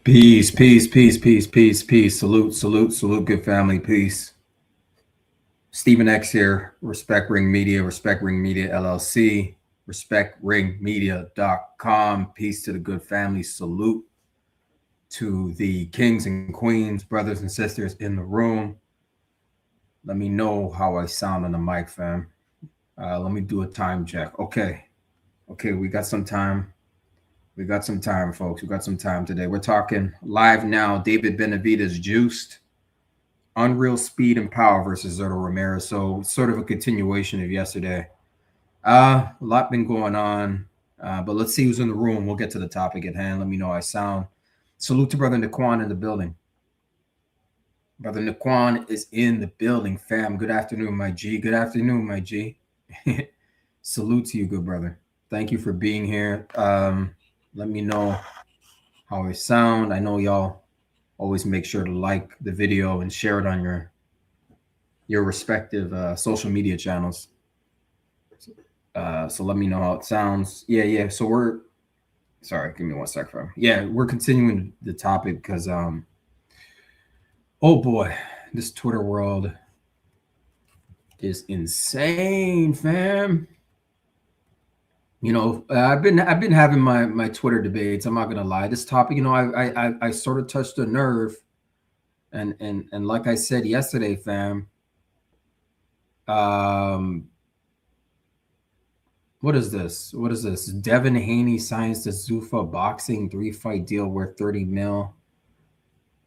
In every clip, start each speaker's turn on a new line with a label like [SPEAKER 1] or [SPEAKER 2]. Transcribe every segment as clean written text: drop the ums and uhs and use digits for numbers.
[SPEAKER 1] Peace, peace, peace, peace, peace, peace. Salute, salute, salute, good family, peace. Stephen X here, Respect Ring Media, Respect Ring Media LLC, respectringmedia.com. Peace to the good family. Salute to the kings and queens, brothers and sisters in the room. Let me know how I sound on the mic, fam. Let me do a time check. Okay, we got some time. We got some time, folks. We got some time today. We're talking live now. David Benavidez juiced. Unreal speed and power versus Zurdo Ramirez. So sort of a continuation of yesterday. A lot been going on, but let's see who's in the room. We'll get to the topic at hand. Let me know how I sound. Salute to Brother Naquan in the building. Brother Naquan is in the building, fam. Good afternoon, my G. Good afternoon, my G. Salute to you, good brother. Thank you for being here. Let me know how I sound. I know y'all always make sure to like the video and share it on your respective social media channels. So let me know how it sounds. Yeah. So we're sorry, give me 1 sec, fam. Yeah, we're continuing the topic because oh boy, this Twitter world is insane, fam. You know, I've been having my Twitter debates. I'm not gonna lie. This topic, you know, I sort of touched a nerve, and like I said yesterday, fam. What is this? What is this? Devin Haney signs the Zuffa boxing 3-fight deal worth $30 million.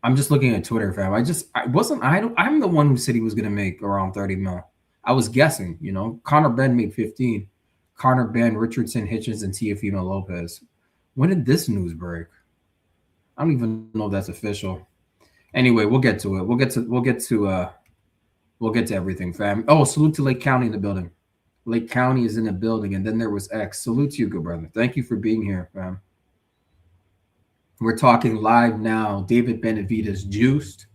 [SPEAKER 1] I'm just looking at Twitter, fam. I'm the one who said he was gonna make around $30 million. I was guessing, you know. Conor Ben made 15. Conor Ben, Richardson, Hitchens, and Teofimo Lopez. When did this news break? I don't even know if that's official. Anyway, we'll get to it. We'll get to everything, fam. Oh, salute to Lake County in the building. Lake County is in the building, and then there was X. Salute to you, good brother. Thank you for being here, fam. We're talking live now. David Benavidez juiced.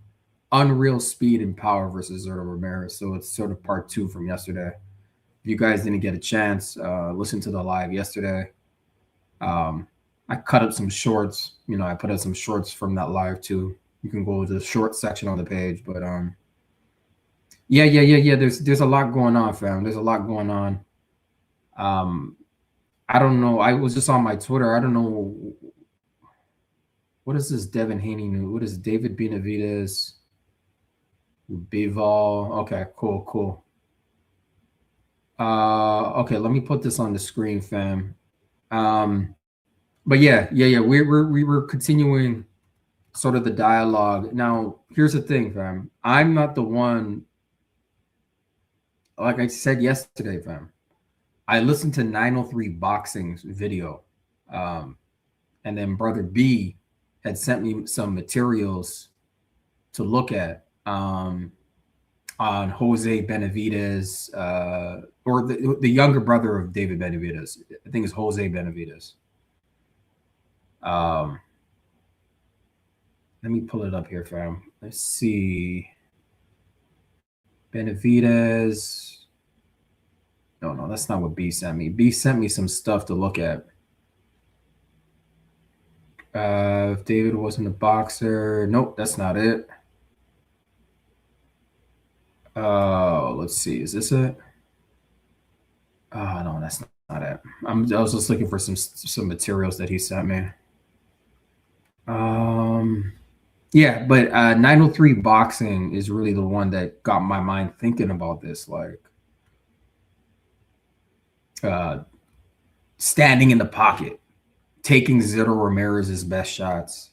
[SPEAKER 1] Unreal speed and power versus Zurdo Ramirez. So it's sort of part 2 from yesterday. If you guys didn't get a chance, listen to the live yesterday. I cut up some shorts. You know, I put out some shorts from that live too. You can go to the short section on the page. But yeah. There's a lot going on, fam. There's a lot going on. I don't know. I was just on my Twitter. I don't know. What is this Devin Haney news? What is David Benavidez? Bival. Okay, cool. Okay, let me put this on the screen, fam. But yeah. We were continuing sort of the dialogue. Now, here's the thing, fam. I'm not the one. Like I said yesterday, fam. I listened to 903 Boxing's video, and then Brother B had sent me some materials to look at on Jose Benavidez, or the younger brother of David Benavidez. I think it's Jose Benavidez. Let me pull it up here, fam. Let's see. Benavidez. No, that's not what B sent me. B sent me some stuff to look at. If David wasn't a boxer. Nope, that's not it. Let's see. Is this it? Oh, no, that's not it. I was just looking for some materials that he sent me. Yeah, but 903 boxing is really the one that got my mind thinking about this, like uh, standing in the pocket, taking Zurdo Ramirez's best shots.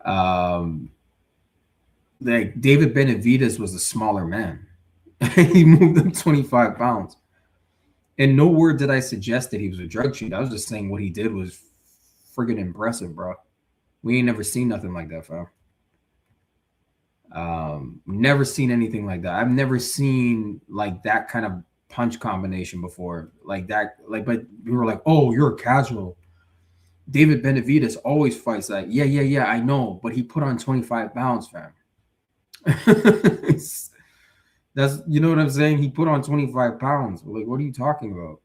[SPEAKER 1] Um, like David Benavidez was a smaller man. He moved up 25 pounds. And no word did I suggest that he was a drug cheat. I was just saying what he did was friggin' impressive, bro. We ain't never seen nothing like that, fam. Never seen anything like that. I've never seen like that kind of punch combination before. Like that, like, but we were like, oh, you're a casual. David Benavidez always fights like, yeah, I know, but he put on 25 pounds, fam. That's, you know what I'm saying? He put on 25 pounds. Like, what are you talking about?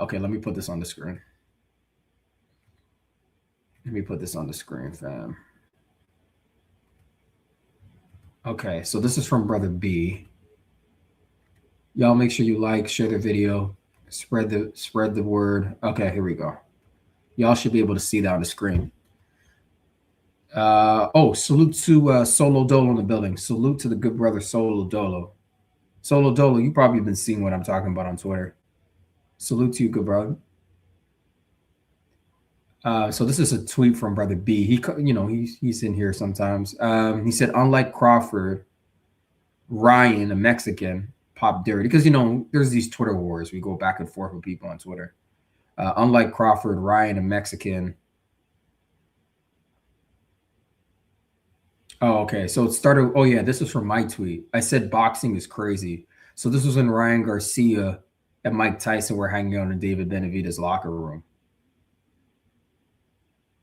[SPEAKER 1] Okay, let me put this on the screen. Let me put this on the screen, fam. Okay, so this is from Brother B. Y'all make sure you like, share the video, spread the word. Okay, here we go. Y'all should be able to see that on the screen. Oh, salute to Solo Dolo in the building. Salute to the good brother Solo Dolo. Solo Dolo, you probably been seeing what I'm talking about on Twitter. Salute to you, good brother. So this is a tweet from Brother B. He's in here sometimes. He said, unlike Crawford, Ryan, a Mexican, popped dirty because there's these Twitter wars. We go back and forth with people on Twitter. Unlike Crawford, Ryan, a Mexican. Oh, okay. So it started. Oh yeah, this was from my tweet. I said boxing is crazy. So this was when Ryan Garcia and Mike Tyson were hanging out in David Benavidez' locker room.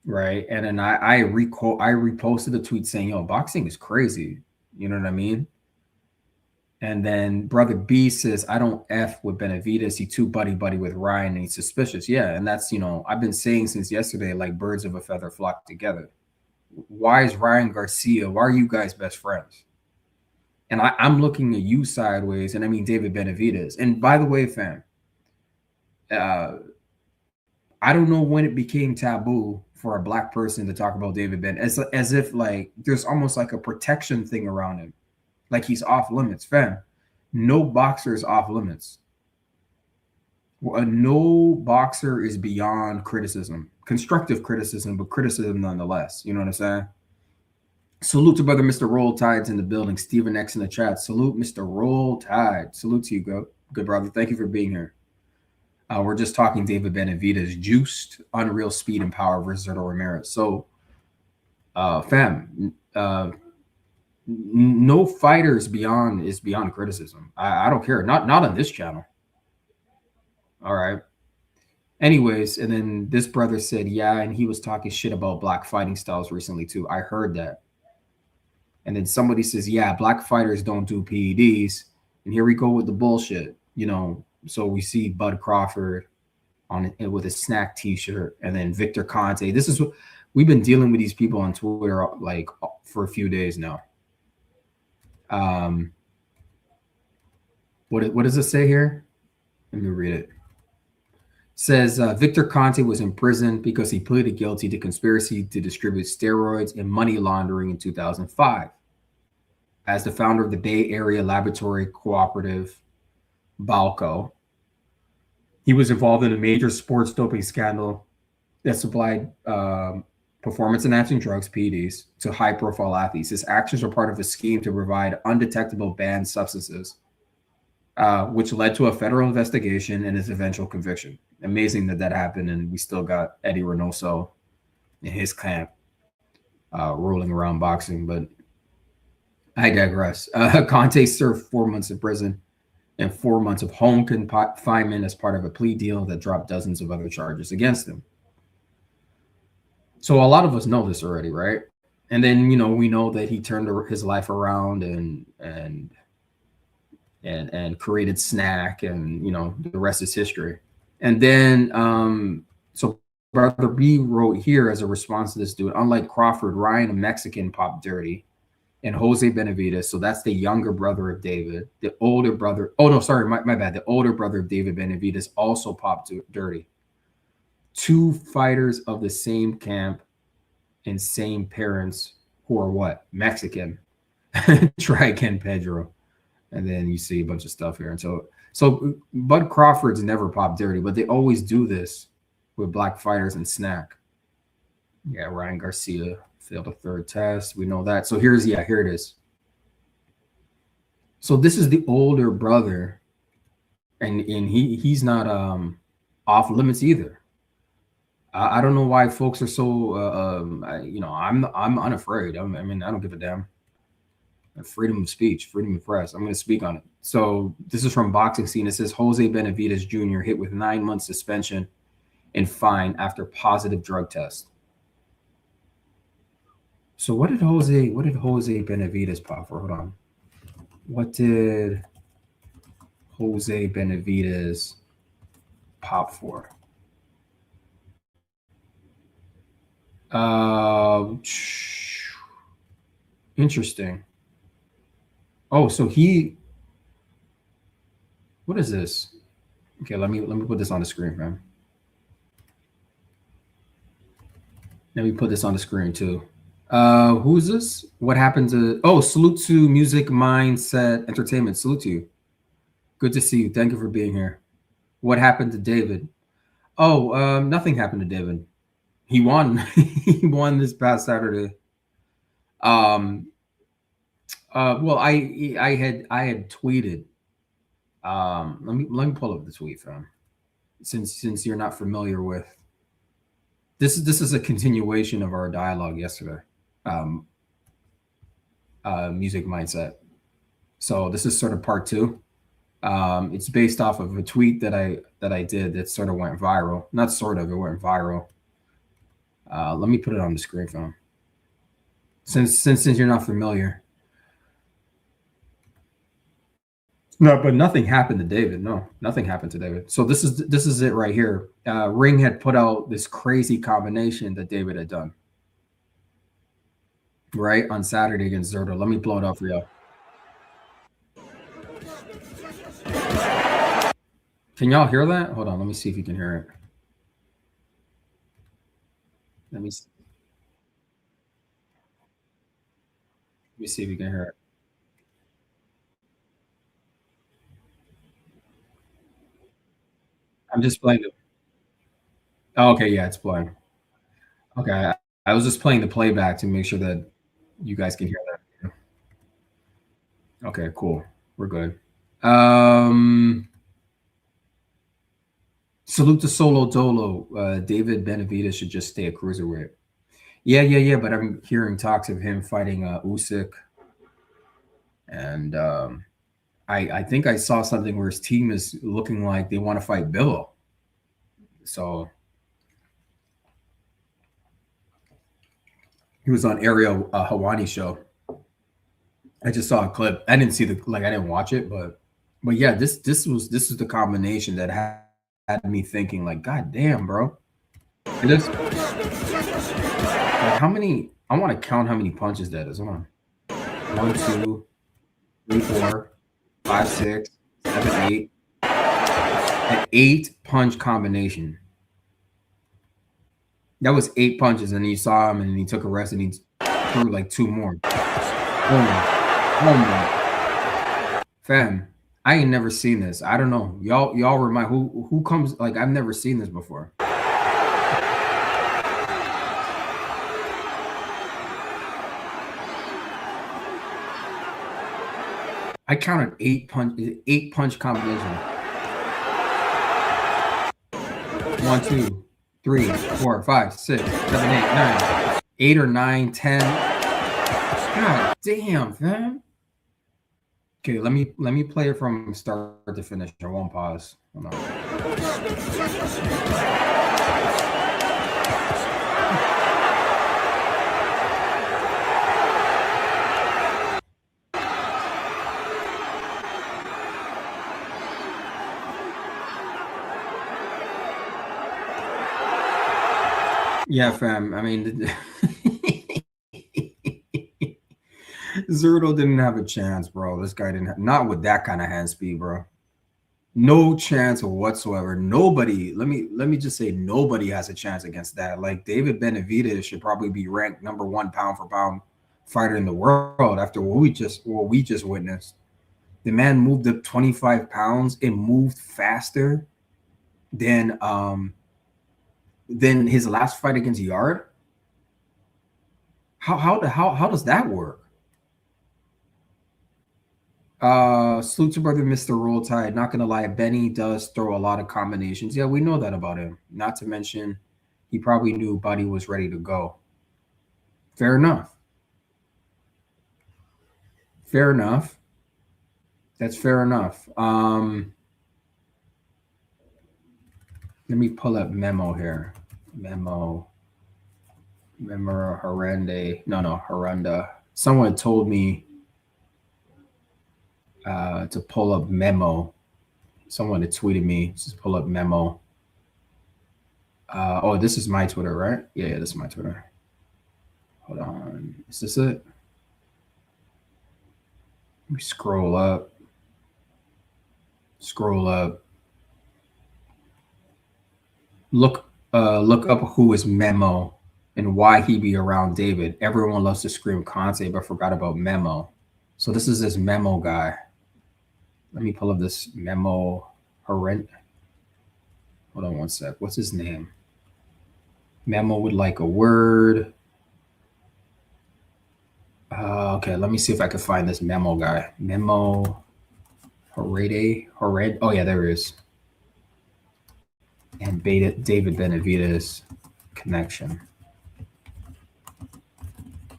[SPEAKER 1] Right. And then I reposted a tweet saying, yo, boxing is crazy. You know what I mean? And then Brother B says, I don't F with Benavidez. He too buddy with Ryan and he's suspicious. Yeah. And that's, I've been saying since yesterday, like birds of a feather flock together. Why is Ryan Garcia? Why are you guys best friends? And I'm looking at you sideways, and I mean David Benavidez. And by the way, fam, I don't know when it became taboo for a black person to talk about David Ben, as if like there's almost like a protection thing around him, like he's off limits, fam. No boxer is off limits. No boxer is beyond criticism, constructive criticism, but criticism nonetheless. You know what I'm saying? Salute to brother Mr. Roll Tides in the building. Stephen X in the chat. Salute Mr. Roll Tide. Salute to you, good brother. Thank you for being here. We're just talking David Benavidez, juiced, unreal speed and power versus Zurdo Ramirez. So, fam, no fighter is beyond criticism. I don't care. Not on this channel. All right. Anyways, and then this brother said, yeah, and he was talking shit about black fighting styles recently too. I heard that. And then somebody says, yeah, black fighters don't do PEDs. And here we go with the bullshit, So we see Bud Crawford on it with a snack T-shirt, and then Victor Conte. This is what we've been dealing with these people on Twitter like for a few days now. What does it say here? Let me read it. Says Victor Conte was in prison because he pleaded guilty to conspiracy to distribute steroids and money laundering in 2005. As the founder of the Bay Area Laboratory Cooperative, Balco, he was involved in a major sports doping scandal that supplied performance-enhancing drugs, PEDs, to high-profile athletes. His actions were part of a scheme to provide undetectable banned substances, which led to a federal investigation and his eventual conviction. Amazing that happened, and we still got Eddie Reynoso in his camp rolling around boxing. But I digress. Conte served 4 months in prison and 4 months of home confinement as part of a plea deal that dropped dozens of other charges against him. So a lot of us know this already, right? And then we know that he turned his life around and created Snack, and the rest is history. And then so Brother B wrote here as a response to this dude, unlike Crawford, Ryan, a Mexican, popped dirty, and Jose Benavidez, so that's the younger brother of David. The older brother, oh no, sorry, my bad. The older brother of David Benavidez also popped dirty. two fighters of the same camp and same parents who are what? Mexican. Try again, Pedro. And then you see a bunch of stuff here. And so Bud Crawford's never popped dirty, but they always do this with black fighters and Snack. Yeah, Ryan Garcia failed a third test. We know that. So here it is. So this is the older brother, and he's not off limits either. I don't know why folks are so I'm unafraid. I mean, I don't give a damn. Freedom of speech, freedom of press. I'm going to speak on it. So this is from Boxing Scene. It says Jose Benavidez Jr. hit with 9 months suspension and fine after positive drug test. So what did Jose Benavidez pop for? Hold on. What did Jose Benavidez pop for? Interesting. Oh, so what is this? Okay, let me put this on the screen, man. Let me put this on the screen too. Who's this? What happened to? Oh, salute to Music Mindset Entertainment. Salute to you. Good to see you. Thank you for being here. What happened to David? Oh, nothing happened to David. He won. He won this past Saturday. Well, I had tweeted. Let me pull up the tweet, fam. Since you're not familiar with this is a continuation of our dialogue yesterday. Music Mindset. So this is sort of part 2. It's based off of a tweet that I did that sort of went viral. Not sort of, it went viral. Let me put it on the screen, fam. Since you're not familiar. No, but nothing happened to David. No, nothing happened to David. So this is it right here. Ring had put out this crazy combination that David had done, right, on Saturday against Zurdo. Let me blow it up for y'all. Can y'all hear that? Hold on, let me see if you can hear it. Let me see if you can hear it. I'm just playing it. Oh, okay, yeah, it's playing. Okay, I was just playing the playback to make sure that you guys can hear that. Okay, cool. We're good. Salute to Solo Dolo. David Benavidez should just stay a cruiserweight. Yeah. But I'm hearing talks of him fighting Usyk, and I think I saw something where his team is looking like they want to fight Billo. So he was on Ariel Hawani's show. I just saw a clip. I didn't see I didn't watch it, but yeah, this was the combination that had me thinking like, God damn, bro. It is like how many? I want to count how many punches that is. Hold on. 1, 2, 3, 4, 5, 6, 7, 8. An 8-punch combination. That was 8 punches, and you saw him, and he took a rest, and he threw like 2 more. Oh my, fam! I ain't never seen this. I don't know. Y'all remind who comes like I've never seen this before. I counted 8 punch combination. 1, 2, 3, 4, 5, 6, 7, 8, 9. 8 or 9, 10. God damn, fam. Okay, let me play it from start to finish. I won't pause. Hold on. Yeah, fam. I mean, Zurdo didn't have a chance, bro. This guy didn't not with that kind of hand speed, bro. No chance whatsoever. Nobody. Let me just say nobody has a chance against that. Like David Benavidez should probably be ranked #1 pound for pound fighter in the world after what we just witnessed. The man moved up 25 pounds. It moved faster than his last fight against Yard. How does that work? Salute to brother Mr. Roll Tide. Not gonna lie, Benny does throw a lot of combinations. Yeah, we know that about him. Not to mention, he probably knew Buddy was ready to go. Fair enough. Fair enough. That's fair enough. Let me pull up memo here. Memo Harande. No, Haranda. Someone told me to pull up memo. Someone had tweeted me, just pull up memo. Oh, this is my Twitter, right? Yeah, this is my Twitter. Hold on. Is this it? Let me scroll up. Look up who is Memo and why he be around David. Everyone loves to scream Conte, but forgot about Memo. So this is this Memo guy. Let me pull up this Memo Horrend. Hold on one sec. What's his name? Memo would like a word. Okay, let me see if I can find this Memo guy. Memo Horred. Oh yeah, there he is. And David Benavidez connection.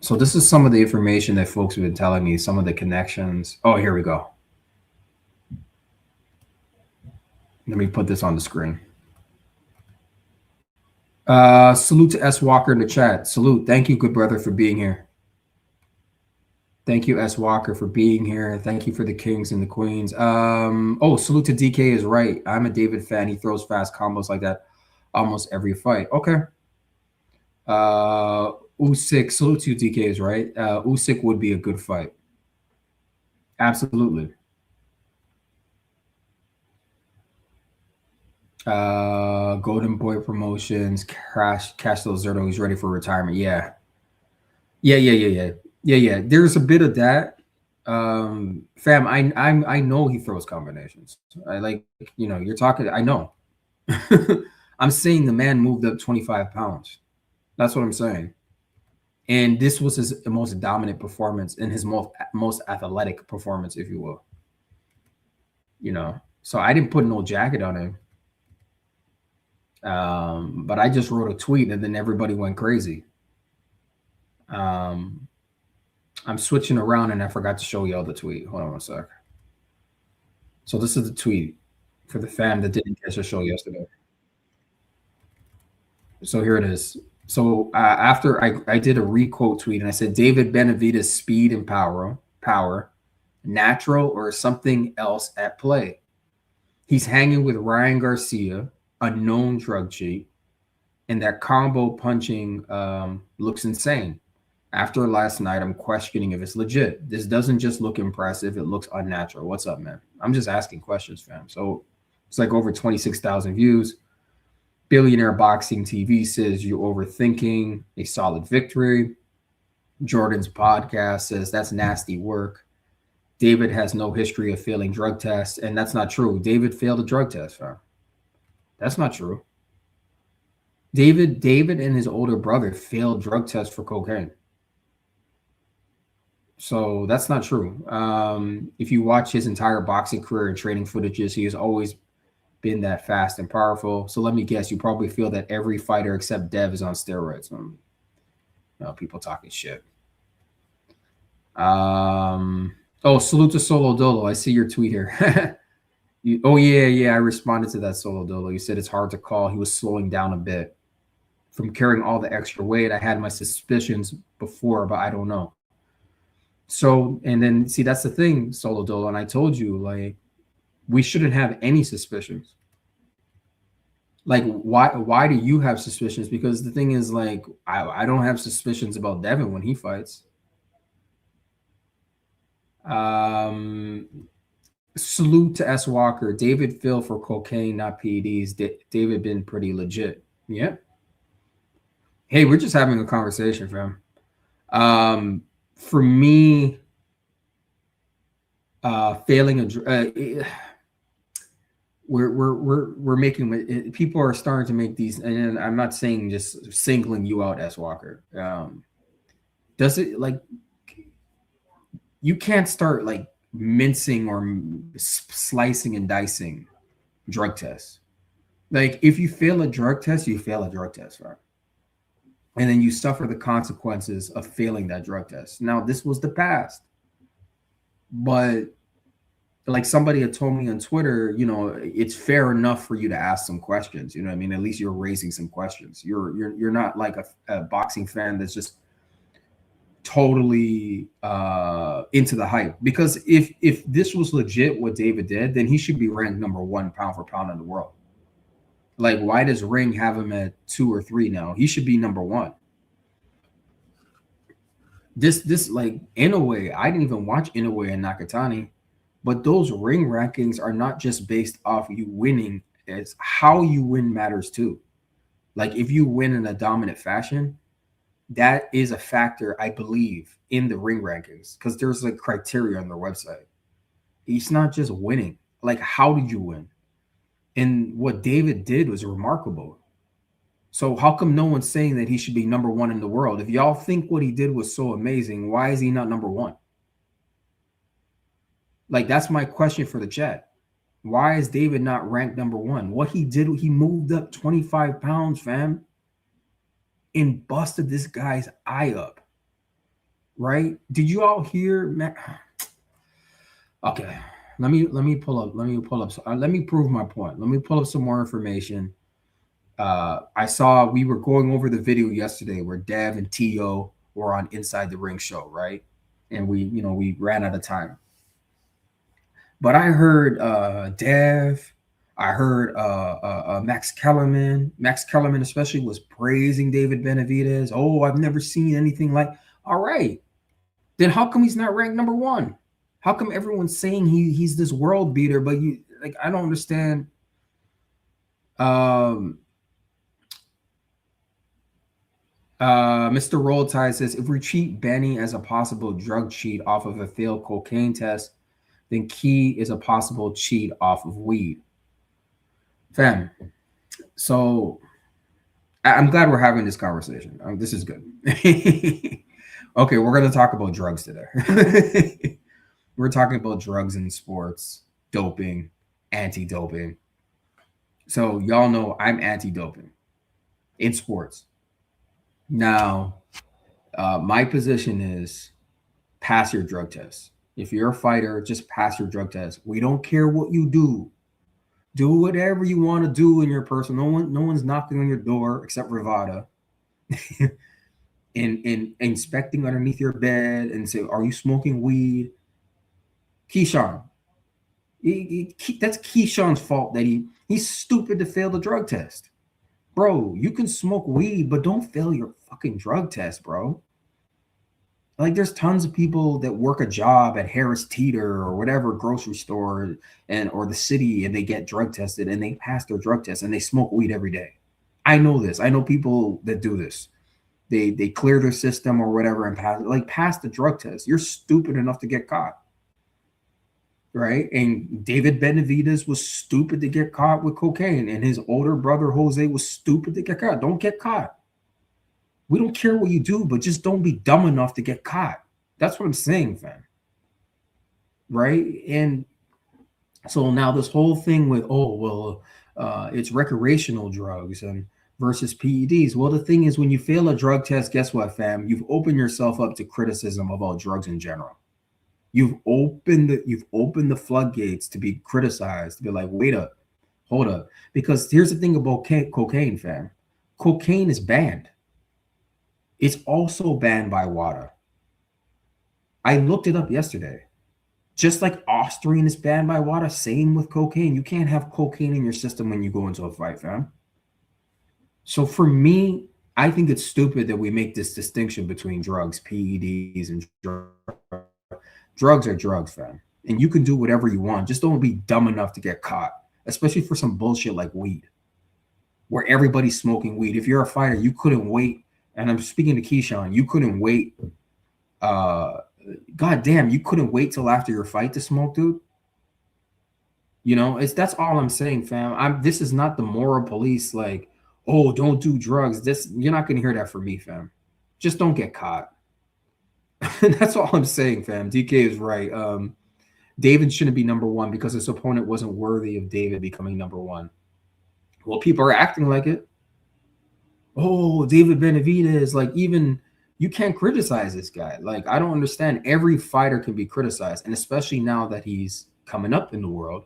[SPEAKER 1] So this is some of the information that folks have been telling me, some of the connections. Oh, here we go. Let me put this on the screen. Salute to S. Walker in the chat. Salute. Thank you, good brother, for being here. Thank you, S. Walker, for being here. Thank you for the kings and the queens. Oh, salute to DK is right. I'm a David fan. He throws fast combos like that almost every fight. Okay. Usyk, salute to DK is right. Usyk would be a good fight. Absolutely. Golden Boy Promotions, Castro Zurdo, he's ready for retirement. Yeah. There's a bit of that. Fam, I know he throws combinations. I like, you're talking, I know. I'm saying the man moved up 25 pounds. That's what I'm saying. And this was his most dominant performance and his most athletic performance, if you will. So I didn't put no jacket on him. But I just wrote a tweet and then everybody went crazy. I'm switching around and I forgot to show y'all the tweet. Hold on one sec. So this is the tweet for the fam that didn't catch the show yesterday. So here it is. So after I did a requote tweet and I said, David Benavidez' speed and power, natural or something else at play. He's hanging with Ryan Garcia, a known drug cheat, and that combo punching looks insane. After last night, I'm questioning if it's legit. This doesn't just look impressive. It looks unnatural. What's up, man? I'm just asking questions, fam. So it's like over 26,000 views. Billionaire Boxing TV says you're overthinking a solid victory. Jordan's podcast says that's nasty work. David has no history of failing drug tests, and that's not true. David failed a drug test, fam. That's not true. David and his older brother failed drug tests for cocaine. So that's not true. If you watch his entire boxing career and training footages, he has always been that fast and powerful. So let me guess, you probably feel that every fighter except Dev is on steroids. People talking shit. Oh, salute to Solo Dolo. I see your tweet here. I responded to that, Solo Dolo. You said it's hard to call. He was slowing down a bit from carrying all the extra weight. I had my suspicions before, but I don't know. So, and then see, that's the thing, Solo Dolo. And I told you, like, we shouldn't have any suspicions. Like, why do you have suspicions? Because the thing is, like, I don't have suspicions about Devin when he fights. Salute to S. Walker. David Phil for cocaine, not PEDs. David been pretty legit. Yeah. Hey, we're just having a conversation, fam. For me, failing we're making people are starting to make these, and I'm not saying just singling you out, S. Walker. Does it like you can't start like mincing or slicing and dicing drug tests. Like if you fail a drug test, you fail a drug test, right? And then you suffer the consequences of failing that drug test. Now, this was the past, but like somebody had told me on Twitter, it's fair enough for you to ask some questions. You know what I mean? At least you're raising some questions. You're not like a boxing fan that's just totally into the hype. Because if this was legit what David did, then he should be ranked number 1 pound for pound in the world. Like, why does Ring have him at 2 or 3 now? He should be number 1. This like Inoue, I didn't even watch Inoue and Nakatani, but those Ring rankings are not just based off you winning. It's how you win matters too. Like if you win in a dominant fashion, that is a factor, I believe, in the Ring rankings, because there's like criteria on their website. It's not just winning. Like, how did you win? And what David did was remarkable. So how come no one's saying that he should be number 1 in the world? If y'all think what he did was so amazing, why is he not number 1? Like, that's my question for the chat. Why is David not ranked number 1? What he did, he moved up 25 pounds, fam, and busted this guy's eye up. Right? Did you all hear? Okay. Let me pull up. Let me prove my point. Let me pull up some more information. I saw we were going over the video yesterday where Dev and Tio were on Inside the Ring show, right? And we ran out of time. But I heard Dev, I heard Max Kellerman. Max Kellerman especially was praising David Benavidez. Oh, I've never seen anything like. All right, then how come he's not ranked number 1? How come everyone's saying he's this world beater, but you like I don't understand. Mr. Roll Tide says if we treat Benny as a possible drug cheat off of a failed cocaine test, then Key is a possible cheat off of weed. Fam, so I'm glad we're having this conversation. This is good. Okay, we're going to talk about drugs today. We're talking about drugs in sports, doping, anti-doping. So y'all know I'm anti-doping in sports. Now, my position is pass your drug test. If you're a fighter, just pass your drug test. We don't care what you do. Do whatever you want to do in your personal. No one's knocking on your door except Rivada. and inspecting underneath your bed and say, "Are you smoking weed?" Keyshawn. That's Keyshawn's fault that he's stupid to fail the drug test. Bro, you can smoke weed, but don't fail your fucking drug test, bro. Like there's tons of people that work a job at Harris Teeter or whatever grocery store or the city, and they get drug tested and they pass their drug test and they smoke weed every day. I know this. I know people that do this. They clear their system or whatever and pass the drug test. You're stupid enough to get caught. Right? And David Benavidez was stupid to get caught with cocaine, and his older brother Jose was stupid to get caught. Don't get caught. We don't care what you do, but just don't be dumb enough to get caught. That's what I'm saying, fam. Right? And so now this whole thing with it's recreational drugs and versus PEDs. Well, the thing is, when you fail a drug test, guess what, fam? You've opened yourself up to criticism of all drugs in general. You've opened the floodgates to be criticized, to be like, wait up, hold up. Because here's the thing about cocaine, fam. Cocaine is banned. It's also banned by WADA. I looked it up yesterday. Just like Austrian is banned by WADA, same with cocaine. You can't have cocaine in your system when you go into a fight, fam. So for me, I think it's stupid that we make this distinction between drugs, PEDs, and drugs. Drugs are drugs, fam. and you can do whatever you want. Just don't be dumb enough to get caught, especially for some bullshit like weed, where everybody's smoking weed. If you're a fighter, you couldn't wait. And I'm speaking to Keyshawn, you couldn't wait. God damn, you couldn't wait till after your fight to smoke, dude. You know, that's all I'm saying, fam. This is not the moral police, like, oh, don't do drugs. You're not gonna hear that from me, fam. Just don't get caught. That's all I'm saying, fam. DK is right. David shouldn't be number one because his opponent wasn't worthy of David becoming number one. Well, people are acting like it. Oh, David Benavidez, like, even you can't criticize this guy. Like, I don't understand. Every fighter can be criticized, and especially now that he's coming up in the world.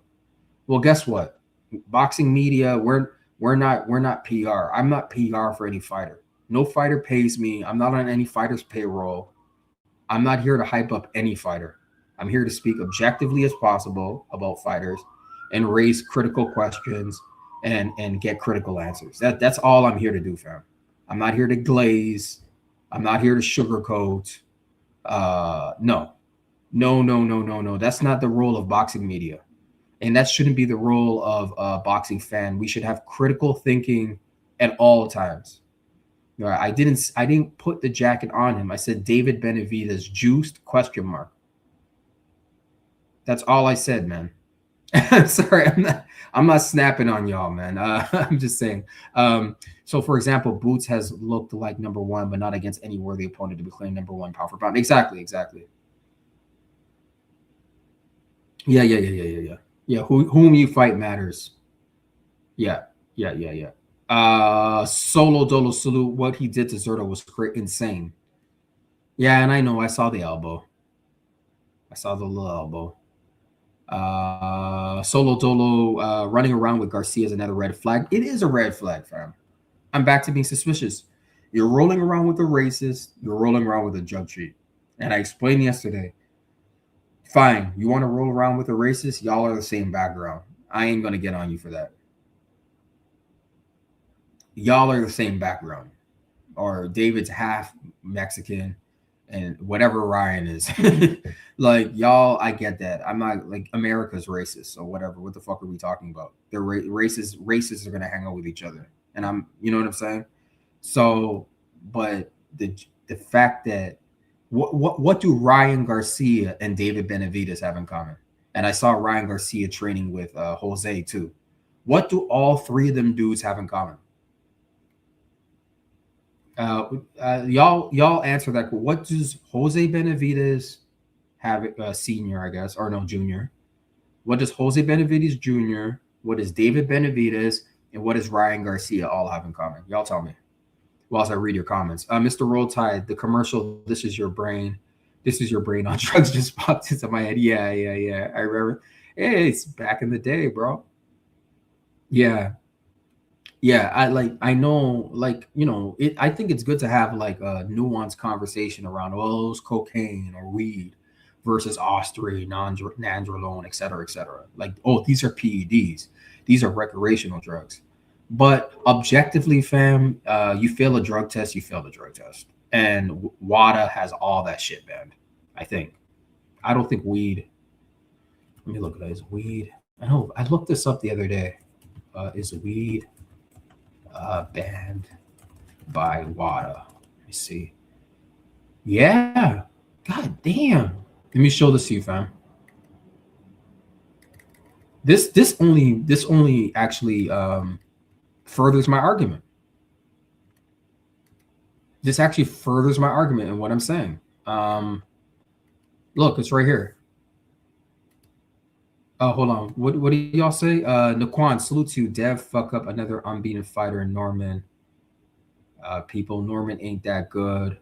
[SPEAKER 1] Well, guess what? Boxing media, we're not PR. I'm not PR for any fighter. No fighter pays me. I'm not on any fighter's payroll. I'm not here to hype up any fighter. I'm here to speak objectively as possible about fighters and raise critical questions and get critical answers. That's all I'm here to do, fam. I'm not here to glaze. I'm not here to sugarcoat. No. That's not the role of boxing media. And that shouldn't be the role of a boxing fan. We should have critical thinking at all times. All right, I didn't put the jacket on him. I said David Benavidez juiced ? That's all I said, man. I'm sorry, I'm not snapping on y'all, man. I'm just saying. So for example, Boots has looked like number one, but not against any worthy opponent to be claimed number one pound for pound. Exactly. Yeah. Yeah, whom you fight matters. Yeah. Solo Dolo Salute, what he did to Zurdo was insane. Yeah, and I know, I saw the elbow. I saw the little elbow. Solo Dolo running around with Garcia is another red flag. It is a red flag, fam. I'm back to being suspicious. You're rolling around with a racist. You're rolling around with a judge sheet. And I explained yesterday, fine, you want to roll around with a racist? Y'all are the same background. I ain't going to get on you for that. Y'all are the same background. Or David's half Mexican and whatever Ryan is. Like, y'all, I get that. I'm not, like, America's racist, so whatever. What the fuck are we talking about? They're racists are going to hang out with each other. And you know what I'm saying? So, but the fact that, what do Ryan Garcia and David Benavidez have in common? And I saw Ryan Garcia training with Jose too. What do all three of them dudes have in common? Y'all answer that. What does Jose Benavidez have, senior, I guess, or no, junior? What does Jose Benavidez Jr., what does David Benavidez, and what does Ryan Garcia all have in common? Y'all tell me whilst I read your comments. Mr. Roll Tide, the commercial, this is your brain on drugs, just popped into my head. Yeah. I remember. Hey, it's back in the day, bro. Yeah. I know, like, you know, I think it's good to have like a nuanced conversation around, oh, it's cocaine or weed versus Osprey, nandrolone, et cetera. Like, oh, these are PEDs. These are recreational drugs. But objectively, fam, you fail a drug test, you fail the drug test. And WADA has all that shit banned, I think. I don't think weed. Let me look at that. Is weed? I know. I looked this up the other day. Is weed banned by WADA? Let me see. Yeah. God damn. Let me show this to you, fam. This only actually furthers my argument. This actually furthers my argument in what I'm saying. Look, it's right here. Hold on. What do y'all say? Naquan, salute to you. Dev, fuck up another unbeaten fighter in Norman. People, Norman ain't that good.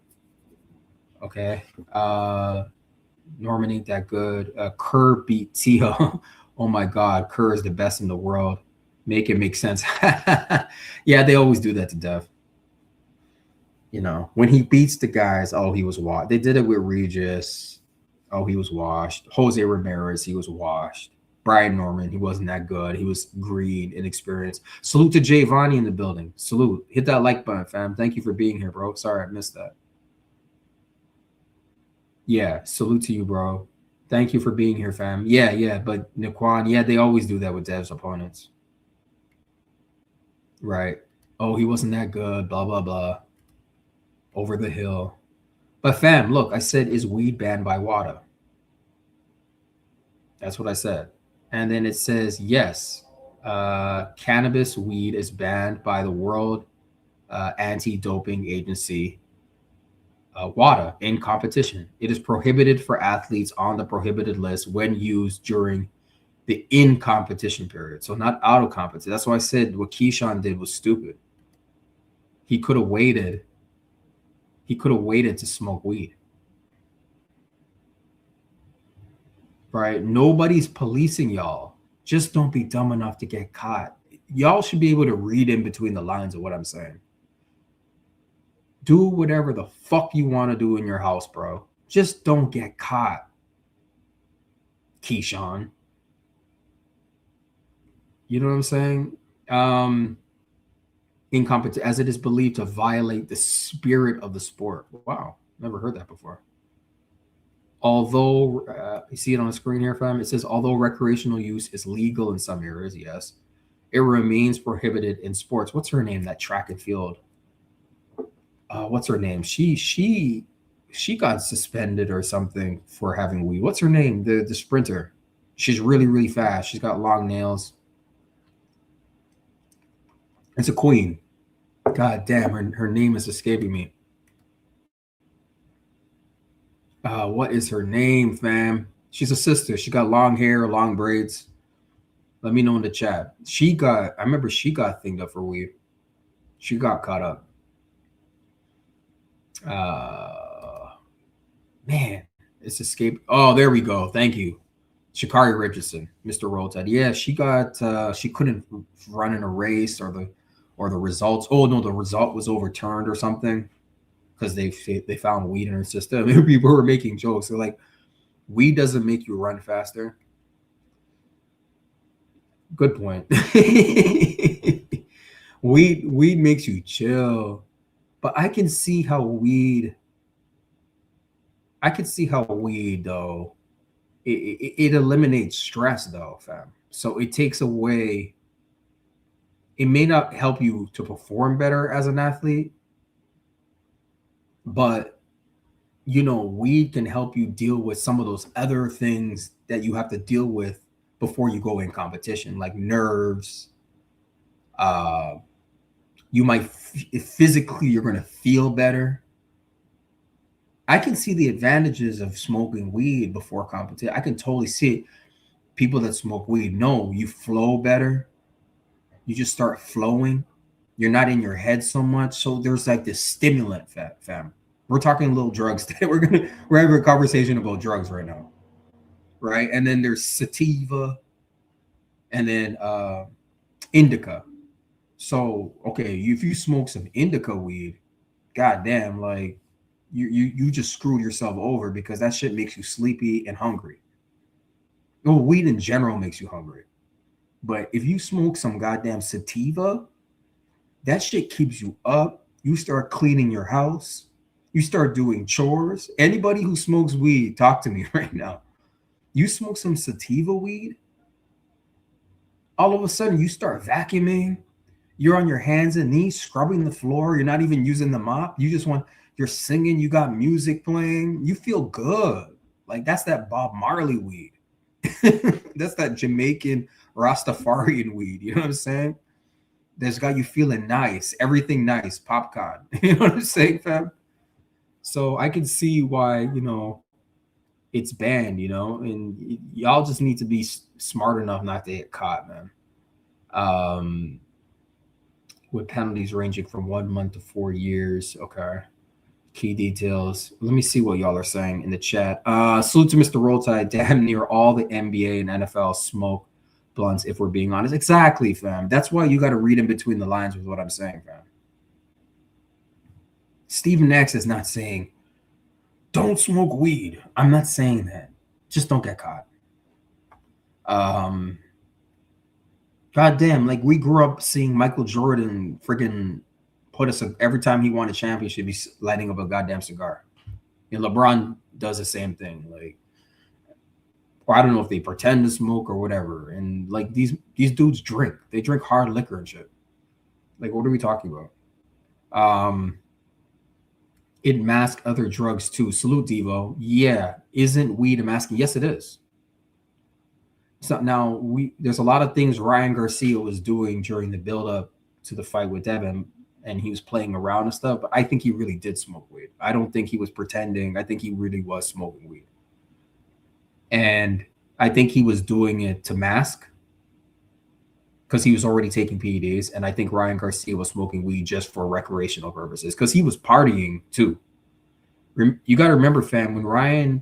[SPEAKER 1] Okay. Norman ain't that good. Kerr beat Tio. Oh my God, Kerr is the best in the world. Make it make sense. Yeah, they always do that to Dev. You know, when he beats the guys, oh, he was washed. They did it with Regis. Oh, he was washed. Jose Ramirez, he was washed. Brian Norman, he wasn't that good. He was green, inexperienced. Salute to Jay Vonnie in the building. Salute. Hit that like button, fam. Thank you for being here, bro. Sorry, I missed that. Yeah, salute to you, bro. Thank you for being here, fam. Yeah, but Naquan, yeah, they always do that with Dev's opponents. Right. Oh, he wasn't that good, blah, blah, blah. Over the hill. But fam, look, I said, is weed banned by WADA? That's what I said. And then it says, yes, cannabis weed is banned by the World Anti-Doping Agency, WADA, in competition. It is prohibited for athletes on the prohibited list when used during the in competition period. So not out of competition. That's why I said what Keyshawn did was stupid. He could have waited. He could have waited to smoke weed. Right? Nobody's policing y'all. Just don't be dumb enough to get caught. Y'all should be able to read in between the lines of what I'm saying. Do whatever the fuck you want to do in your house, bro. Just don't get caught. Keyshawn. You know what I'm saying? Incompetent, as it is believed to violate the spirit of the sport. Wow, never heard that before. Although, you see it on the screen here, fam? It says, although recreational use is legal in some areas, yes, it remains prohibited in sports. What's her name? That track and field. What's her name? She got suspended or something for having weed. What's her name? The sprinter. She's really, really fast. She's got long nails. It's a queen. God damn, her name is escaping me. What is her name, fam? She's a sister. She got long hair, long braids. Let me know in the chat. I remember she got thinged up for weed. She got caught up. Man, it's escaped. Oh, there we go. Thank you. Sha'Carri Richardson, Mr. Roll Tide. Yeah, she couldn't run in a race or the results. Oh no, the result was overturned or something because they found weed in her system. And people were making jokes. They're like, weed doesn't make you run faster. Good point. Weed makes you chill. But I can see how weed though, it eliminates stress though, fam. So it takes away, it may not help you to perform better as an athlete, but weed can help you deal with some of those other things that you have to deal with before you go in competition, like nerves. You might physically, you're going to feel better. I can see the advantages of smoking weed before competition. I can totally see it. People that smoke weed, no, you flow better. You just start flowing. You're not in your head so much. So there's like this stimulant, fam. We're talking little drugs today. We're having a conversation about drugs right now, right? And then there's sativa, and then indica. So okay, if you smoke some indica weed, goddamn, like you just screwed yourself over because that shit makes you sleepy and hungry. Well, weed in general makes you hungry, but if you smoke some goddamn sativa, that shit keeps you up. You start cleaning your house. You start doing chores. Anybody who smokes weed, talk to me right now. You smoke some sativa weed, all of a sudden you start vacuuming. You're on your hands and knees scrubbing the floor. You're not even using the mop. You're singing. You got music playing. You feel good. Like that's that Bob Marley weed. That's that Jamaican Rastafarian weed. You know what I'm saying? That's got you feeling nice. Everything nice. Popcorn. You know what I'm saying, fam? So I can see why, it's banned, and y'all just need to be smart enough not to get caught, man. With penalties ranging from 1 month to 4 years. Okay. Key details. Let me see what y'all are saying in the chat. Salute to Mr. Roll Tide. Damn near all the NBA and NFL smoke blunts, if we're being honest. Exactly, fam. That's why you got to read in between the lines with what I'm saying, fam. Stephen X is not saying, don't smoke weed. I'm not saying that. Just don't get caught. Goddamn, like we grew up seeing Michael Jordan freaking put us every time he won a championship, he's lighting up a goddamn cigar. And LeBron does the same thing. Like or I don't know if they pretend to smoke or whatever. And like these dudes drink. They drink hard liquor and shit. Like, what are we talking about? It masks other drugs too. Salute Devo. Yeah, isn't weed a masking? Yes, it is. So now there's a lot of things Ryan Garcia was doing during the build up to the fight with Devin, and he was playing around and stuff. But I think he really did smoke weed. I don't think he was pretending. I think he really was smoking weed, and I think he was doing it to mask because he was already taking PEDs, and I think Ryan Garcia was smoking weed just for recreational purposes because he was partying too. You got to remember, fam, when Ryan,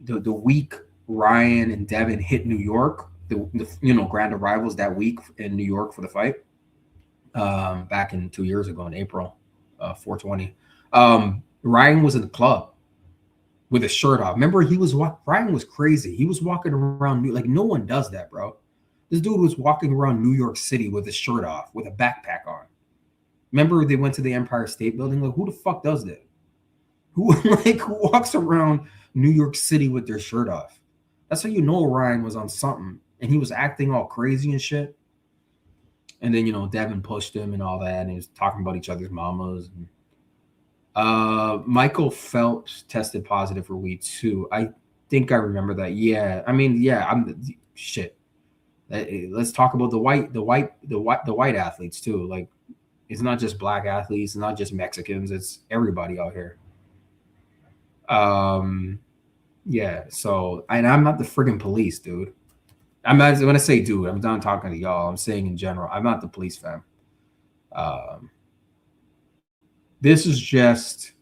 [SPEAKER 1] the week Ryan and Devin hit New York, the grand arrivals that week in New York for the fight, back in 2 years ago in April, 420. Ryan was in the club with his shirt off. Remember, Ryan was crazy. He was walking around like no one does that, bro. This dude was walking around New York City with his shirt off, with a backpack on. Remember, they went to the Empire State Building. Like, who the fuck does that? Who walks around New York City with their shirt off? That's how you know Ryan was on something, and he was acting all crazy and shit. And then Devin pushed him and all that, and he was talking about each other's mamas. Michael Phelps tested positive for weed too. I think I remember that. Yeah, I mean, yeah, shit. Let's talk about the white athletes too. Like, it's not just black athletes, it's not just Mexicans, it's everybody out here. Yeah. So, and I'm not the friggin' police, dude. I'm not, when I say dude, I'm done talking to y'all. I'm saying in general, I'm not the police, fam. This is just,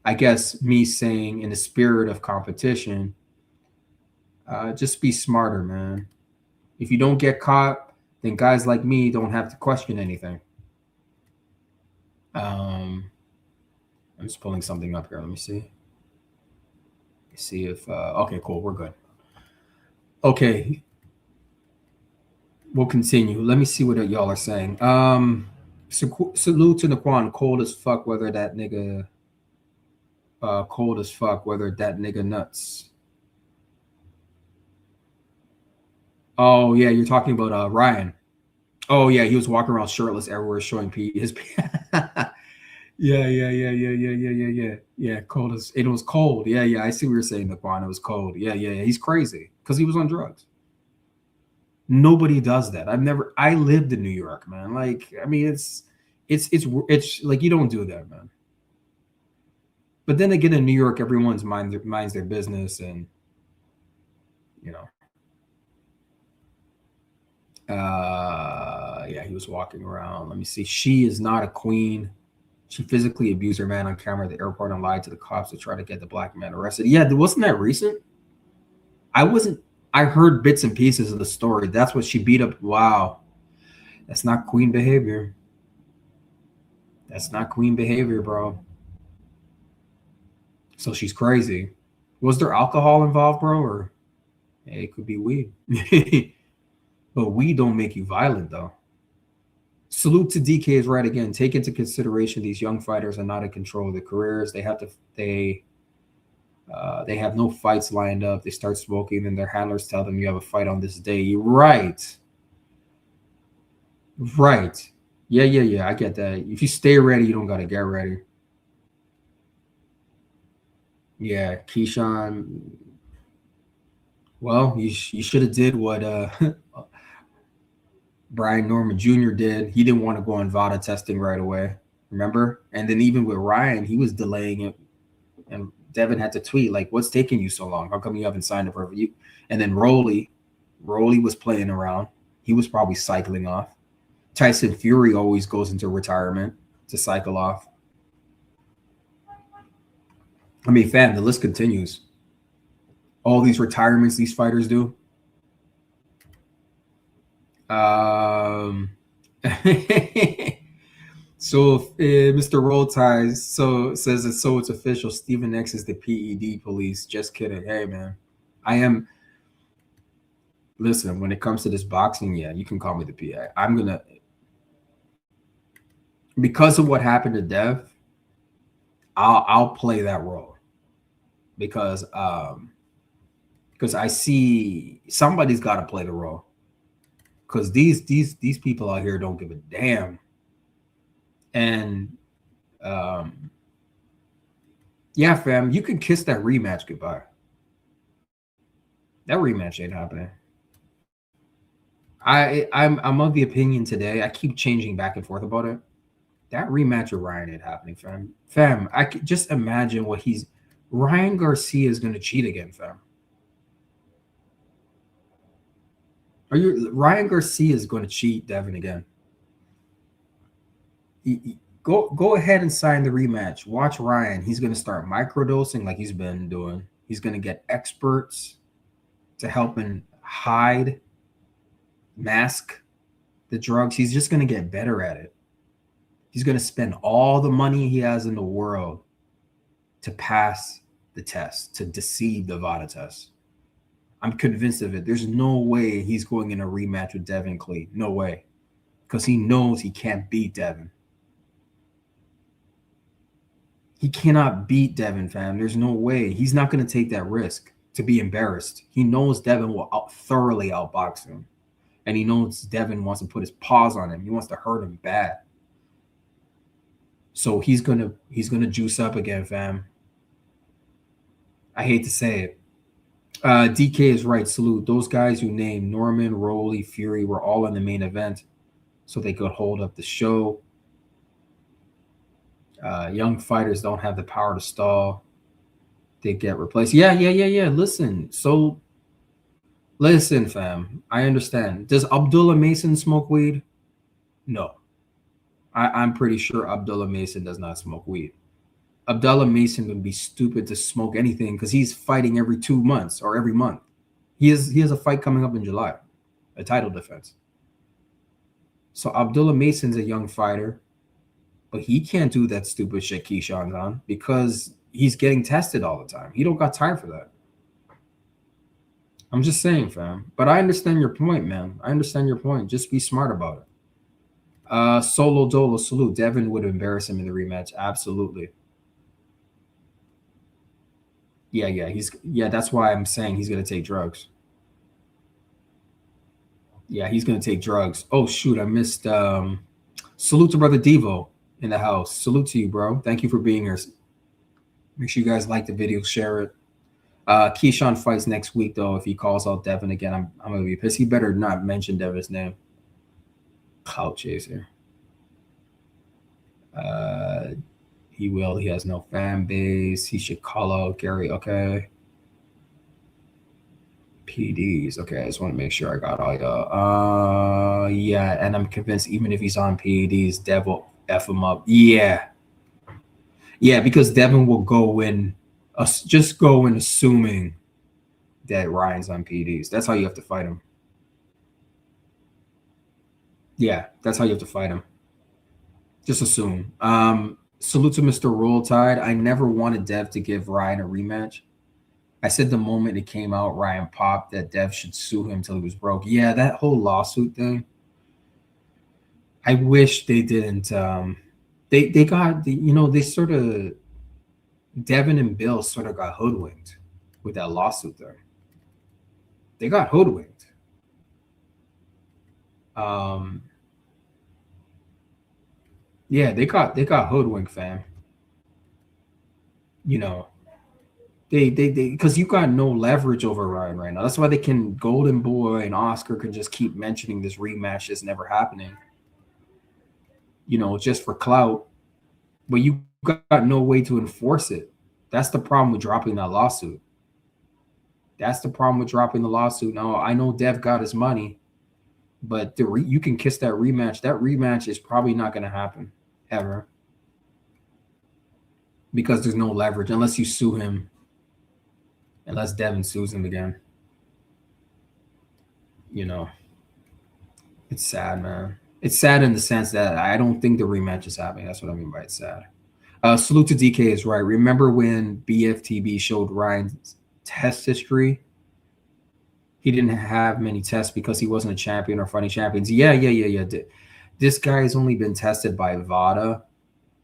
[SPEAKER 1] I guess, me saying in the spirit of competition, just be smarter, man. If you don't get caught, then guys like me don't have to question anything. I'm just pulling something up here. Let me see. See if okay, cool, we're good. Okay, we'll continue. Let me see what y'all are saying. Salute to Naquan. Cold as fuck whether that nigga nuts. Oh yeah, you're talking about Ryan. Oh yeah, he was walking around shirtless everywhere showing his Yeah. Cold as it was cold. Yeah. I see what you're saying, Naquan. It was cold. Yeah. He's crazy because he was on drugs. Nobody does that. I lived in New York, man. Like, I mean, it's like you don't do that, man. But then again, in New York, everyone's minds their business, and yeah, he was walking around. Let me see. She is not a queen. She physically abused her man on camera at the airport and lied to the cops to try to get the black man arrested. Yeah, wasn't that recent? I heard bits and pieces of the story. That's what she beat up. Wow. That's not queen behavior. That's not queen behavior, bro. So she's crazy. Was there alcohol involved, bro? Or hey, it could be weed. But weed don't make you violent, though. Salute to DK is right again. Take into consideration these young fighters are not in control of their careers. They have no fights lined up. They start smoking, then their handlers tell them you have a fight on this day. You're right. Right. Yeah. I get that. If you stay ready, you don't gotta get ready. Yeah, Keyshawn. Well, you should have did what Brian Norman Jr. did. He didn't want to go on VADA testing right away. Remember? And then even with Ryan, he was delaying it. And Devin had to tweet, like, what's taking you so long? How come you haven't signed up for you? And then Rolly was playing around. He was probably cycling off. Tyson Fury always goes into retirement to cycle off. I mean, fam, the list continues. All these retirements these fighters do. So Mr. Roll Ties says it's official. Stephen X is the PED police. Just kidding. Hey man, I am. Listen, when it comes to this boxing, yeah, you can call me the PI. I'm gonna, because of what happened to Dev, I'll play that role because because I see somebody's got to play the role. Because these people out here don't give a damn. And yeah, fam, you can kiss that rematch goodbye. That rematch ain't happening. I'm of the opinion today. I keep changing back and forth about it. That rematch with Ryan ain't happening, fam. Fam, I could just imagine what he's. Ryan Garcia is going to cheat again, fam. Ryan Garcia is going to cheat Devin again. Go ahead and sign the rematch. Watch Ryan. He's going to start microdosing like he's been doing. He's going to get experts to help him hide, mask the drugs. He's just going to get better at it. He's going to spend all the money he has in the world to pass the test, to deceive the VADA test. I'm convinced of it. There's no way he's going in a rematch with Devin Clee. No way. Because he knows he can't beat Devin. He cannot beat Devin, fam. There's no way. He's not going to take that risk to be embarrassed. He knows Devin will thoroughly outbox him. And he knows Devin wants to put his paws on him. He wants to hurt him bad. So he's gonna juice up again, fam. I hate to say it. DK is right. Salute. Those guys who named Norman, Rowley, Fury were all in the main event, so they could hold up the show. Young fighters don't have the power to stall. They get replaced. Yeah. Listen, fam. I understand. Does Abdullah Mason smoke weed? No. I'm pretty sure Abdullah Mason does not smoke weed. Abdullah Mason would be stupid to smoke anything because he's fighting every 2 months or every month. He has a fight coming up in July, a title defense. So Abdullah Mason's a young fighter, but he can't do that stupid shit Keyshawn's on because he's getting tested all the time. He don't got time for that. I'm just saying, fam. But I understand your point, man. I understand your point. Just be smart about it. Solo Dolo, salute. Devin would embarrass him in the rematch. Absolutely. Yeah, that's why I'm saying he's gonna take drugs. Yeah, he's gonna take drugs. Oh shoot, I missed salute to brother Devo in the house. Salute to you, bro. Thank you for being here. Make sure you guys like the video, share it. Keyshawn fights next week though. If he calls out Devin again, I'm gonna be pissed. He better not mention Devin's name. Clout chaser. He will. He has no fan base. He should call out Gary. Okay. PDs. Okay, I just want to make sure I got all y'all. Yeah, and I'm convinced even if he's on PDs, Dev will F him up. Yeah, because Devin will go in, just go in assuming that Ryan's on PDs. That's how you have to fight him. Yeah, that's how you have to fight him. Just assume. Salute to Mr. Roll Tide. I never wanted Dev to give Ryan a rematch. I said the moment it came out, Ryan popped that Dev should sue him till he was broke. Yeah, that whole lawsuit thing. I wish they didn't. They got they sort of, Devin and Bill sort of got hoodwinked with that lawsuit thing. They got hoodwinked. Yeah, they got hoodwinked, fam. They because you got no leverage over Ryan right now. That's why they can Golden Boy and Oscar can just keep mentioning this rematch is never happening. Just for clout. But you got no way to enforce it. That's the problem with dropping that lawsuit. That's the problem with dropping the lawsuit. Now, I know Dev got his money, but you can kiss that rematch. That rematch is probably not going to happen ever because there's no leverage unless you sue him, unless Devin sues him again. It's sad, man. It's sad in the sense that I don't think the rematch is happening. That's what I mean by it's sad. Salute to DK is right. Remember when BFTB showed Ryan's test history? He didn't have many tests because he wasn't a champion or fighting champions. Yeah. This guy has only been tested by VADA,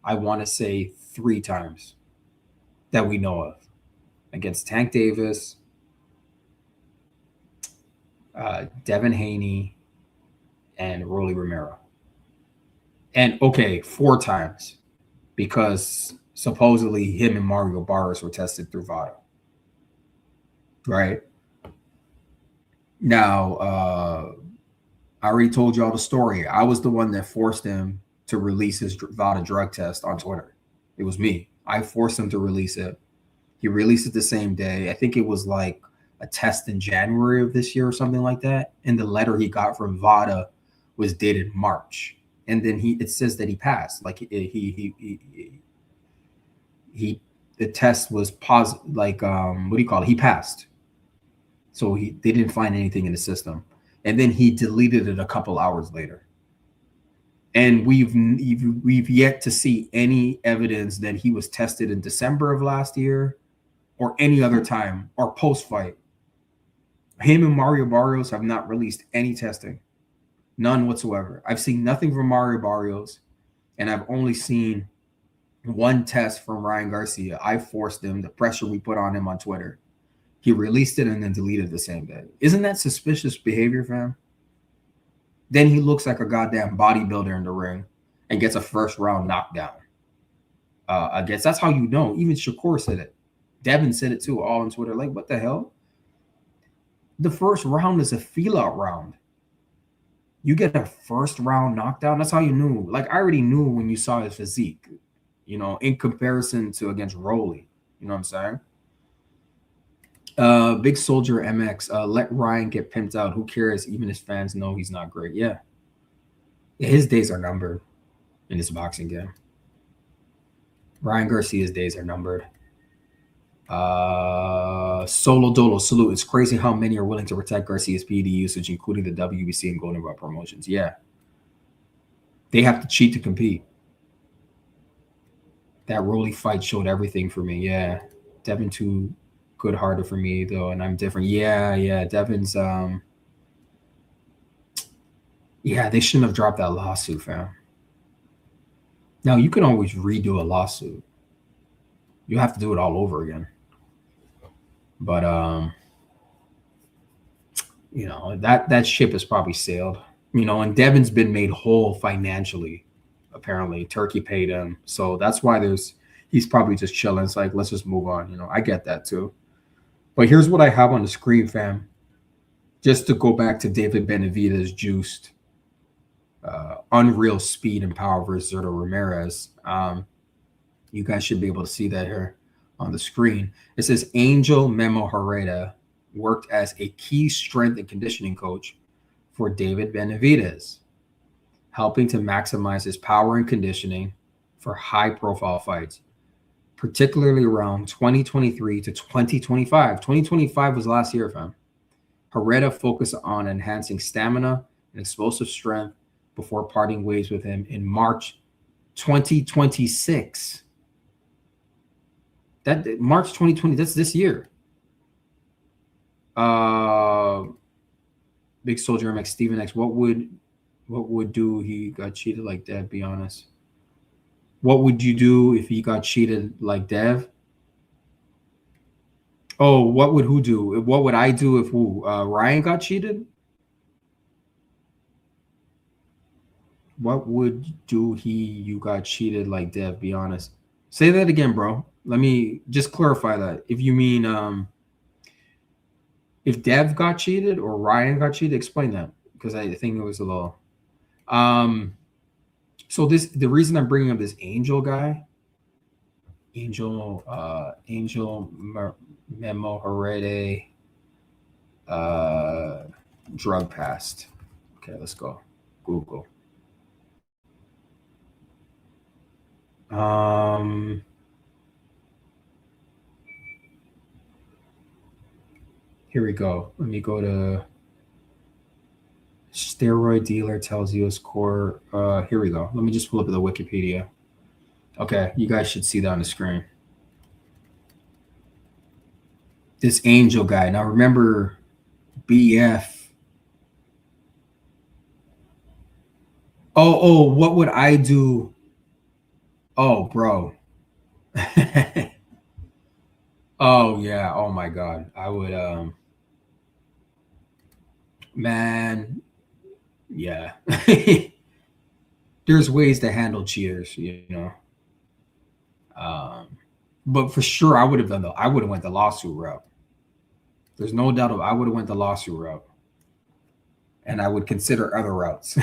[SPEAKER 1] I want to say 3 times that we know of. Against Tank Davis, Devin Haney, and Rolly Romero. And okay, 4 times because supposedly him and Mario Barrios were tested through VADA. Right? Now, I already told y'all the story. I was the one that forced him to release his VADA drug test on Twitter. It was me. I forced him to release it. He released it the same day. I think it was like a test in January of this year or something like that. And the letter he got from VADA was dated March. And then it says that he passed. Like he the test was positive. Like what do you call it? He passed. So they didn't find anything in the system. And then he deleted it a couple hours later. And we've yet to see any evidence that he was tested in December of last year or any other time or post-fight. Him and Mario Barrios have not released any testing. None whatsoever. I've seen nothing from Mario Barrios, and I've only seen one test from Ryan Garcia. I forced him, the pressure we put on him on Twitter. He released it and then deleted the same day. Isn't that suspicious behavior, fam? Then he looks like a goddamn bodybuilder in the ring and gets a first-round knockdown against. That's how you know. Even Shakur said it. Devin said it too, all on Twitter. Like, what the hell? The first round is a feel-out round. You get a first-round knockdown. That's how you knew. Like, I already knew when you saw his physique, you know, in comparison to against Rolly. You know what I'm saying? Big Soldier MX, let Ryan get pimped out. Who cares? Even his fans know he's not great. Yeah. His days are numbered in this boxing game. Ryan Garcia's days are numbered. Solo Dolo, salute. It's crazy how many are willing to protect Garcia's PED usage, including the WBC and Golden Glove promotions. Yeah. They have to cheat to compete. That Rolly fight showed everything for me. Yeah. Devin too good-hearted for me though, and I'm different. Yeah. Devin's yeah, they shouldn't have dropped that lawsuit, fam. Now you can always redo a lawsuit. You have to do it all over again. But you know, that ship has probably sailed. You know, and Devin's been made whole financially, apparently. Turkey paid him. So that's why he's probably just chilling. It's like, let's just move on. You know, I get that too. But here's what I have on the screen, fam. Just to go back to David Benavidez juiced. Unreal speed and power versus Zurdo Ramirez. You guys should be able to see that here on the screen. It says Angel Memo Herrera worked as a key strength and conditioning coach for David Benavidez, helping to maximize his power and conditioning for high-profile fights, particularly around 2023 to 2025. 2025 was last year, fam. Herrera focused on enhancing stamina and explosive strength before parting ways with him in March 2026. That March 2020, that's this year. Big Soldier MX Steven X, what would do he got cheated like that? Be honest. What would you do if he got cheated like Dev? Oh, what would who do? What would I do if Ryan got cheated? What would do you got cheated like Dev? Be honest. Say that again, bro. Let me just clarify that. If you mean if Dev got cheated or Ryan got cheated, explain that, because I think it was a little. So the reason I'm bringing up this Angel guy, Angel Memo Herrera, drug past. Okay, let's go. Google. Here we go. Let me go to steroid dealer tells you his core. Here we go. Let me just pull up the Wikipedia. Okay, you guys should see that on the screen. This Angel guy. Now remember, BF. Oh, what would I do? Oh, bro. Oh yeah. Oh my God. I would Man, yeah. There's ways to handle cheaters, you know. Um, but for sure, I would have went the lawsuit route. There's no doubt I would have went the lawsuit route, and I would consider other routes.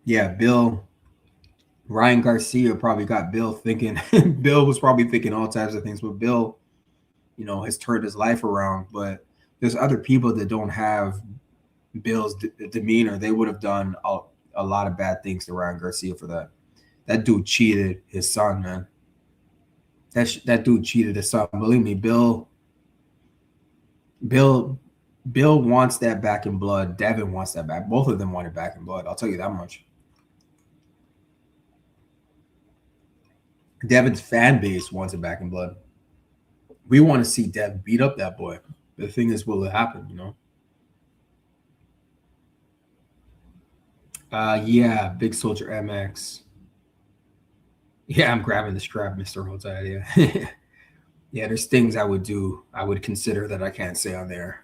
[SPEAKER 1] Yeah, Bill Ryan Garcia probably got Bill thinking. Bill was probably thinking all types of things, but Bill, has turned his life around. But there's other people that don't have Bill's demeanor. They would have done a lot of bad things to Ryan Garcia for that. That dude cheated his son, man. That dude cheated his son. Believe me, Bill, Bill wants that back in blood. Devin wants that back. Both of them want it back in blood. I'll tell you that much. Devin's fan base wants it back in blood. We want to see Dev beat up that boy. The thing is, will it happen? Yeah, Big Soldier MX. Yeah, I'm grabbing the strap, Mr. Hotel. Yeah. Yeah, there's things I would do, I would consider that I can't say on there.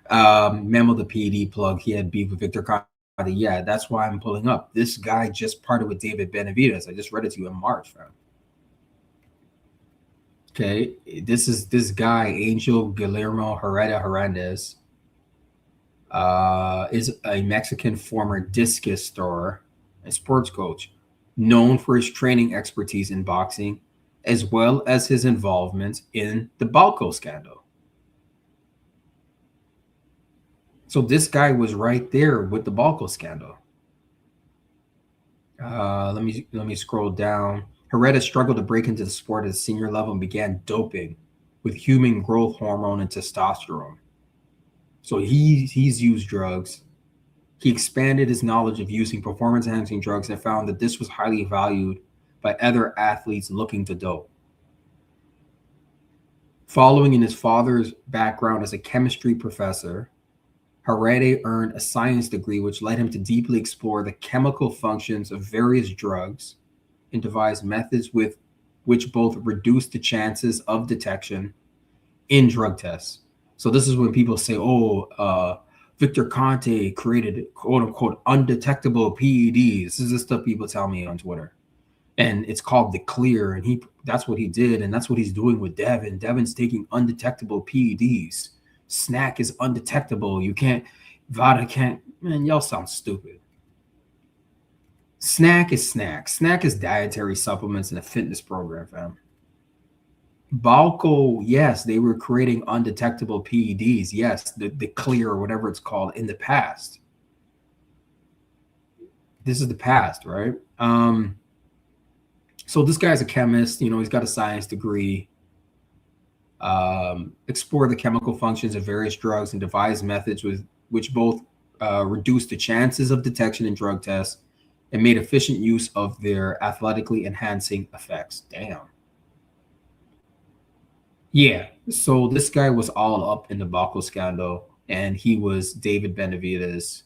[SPEAKER 1] Memo the PD plug, he had beef with Victor Conte. Yeah, that's why I'm pulling up. This guy just parted with David Benavidez. I just read it to you in March, fam. Okay, this is this guy, Angel Guillermo Herrera Hernandez, is a Mexican former discus thrower and sports coach, known for his training expertise in boxing, as well as his involvement in the Balco scandal. So this guy was right there with the Balco scandal. Let me scroll down. Herrera struggled to break into the sport at a senior level and began doping with human growth hormone and testosterone. So he's used drugs. He expanded his knowledge of using performance-enhancing drugs and found that this was highly valued by other athletes looking to dope. Following in his father's background as a chemistry professor, Herrera earned a science degree, which led him to deeply explore the chemical functions of various drugs and devise methods with which both reduce the chances of detection in drug tests. So this is when people say, Victor Conte created quote unquote undetectable PEDs. This is the stuff people tell me on Twitter. And it's called the clear. And that's what he did. And that's what he's doing with Devin. Devin's taking undetectable PEDs. Snack is undetectable. Vada can't. Man, y'all sound stupid. Snack is snack. Snack is dietary supplements in a fitness program, fam. Balco, yes, they were creating undetectable PEDs. Yes, the clear or whatever it's called in the past. This is the past, right? So this guy's a chemist. He's got a science degree. Explore the chemical functions of various drugs and devise methods with which both reduce the chances of detection in drug tests and made efficient use of their athletically enhancing effects. Damn. Yeah. So this guy was all up in the Baco scandal, and he was David Benavidez'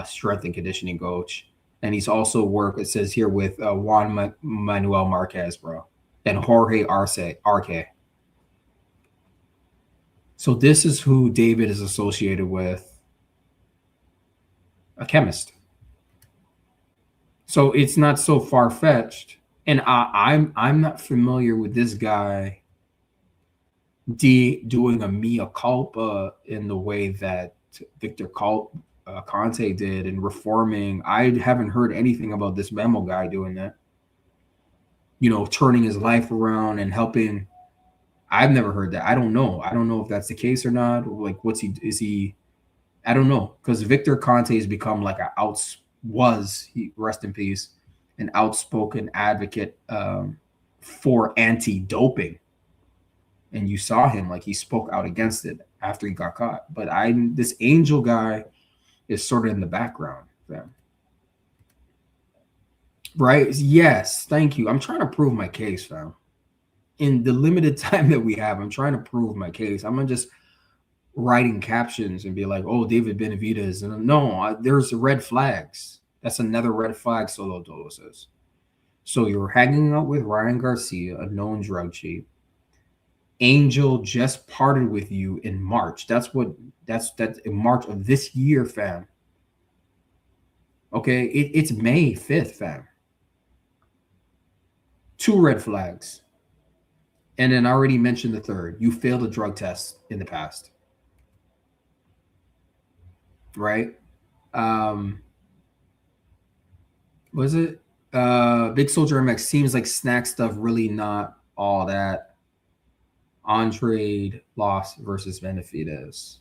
[SPEAKER 1] strength and conditioning coach. And he's also worked, it says here, with Juan Manuel Marquez, bro, and Jorge Arce. So this is who David is associated with, a chemist. So it's not so far-fetched. And I'm not familiar with this guy doing a mea culpa in the way that Victor Conte did and reforming. I haven't heard anything about this Memo guy doing that. Turning his life around and helping. I've never heard that. I don't know. I don't know if that's the case or not. Like, I don't know. Because Victor Conte has become like rest in peace, an outspoken advocate for anti-doping. And you saw him, like, he spoke out against it after he got caught. But this Angel guy is sort of in the background, fam. Right? Yes, thank you. I'm trying to prove my case, fam. In the limited time that we have, I'm trying to prove my case. I'm not just writing captions and be like, oh, David Benavidez. And no, there's red flags. That's another red flag, Solo Dolo says. So you're hanging out with Ryan Garcia, a known drug cheat. Angel just parted with you in March. That's in March of this year, fam. Okay, it's May 5th, fam. 2 red flags. And then I already mentioned the third. You failed a drug test in the past. Right? Was it? Big Soldier MX seems like snack stuff, really not all that. On-trade loss versus Benavidez.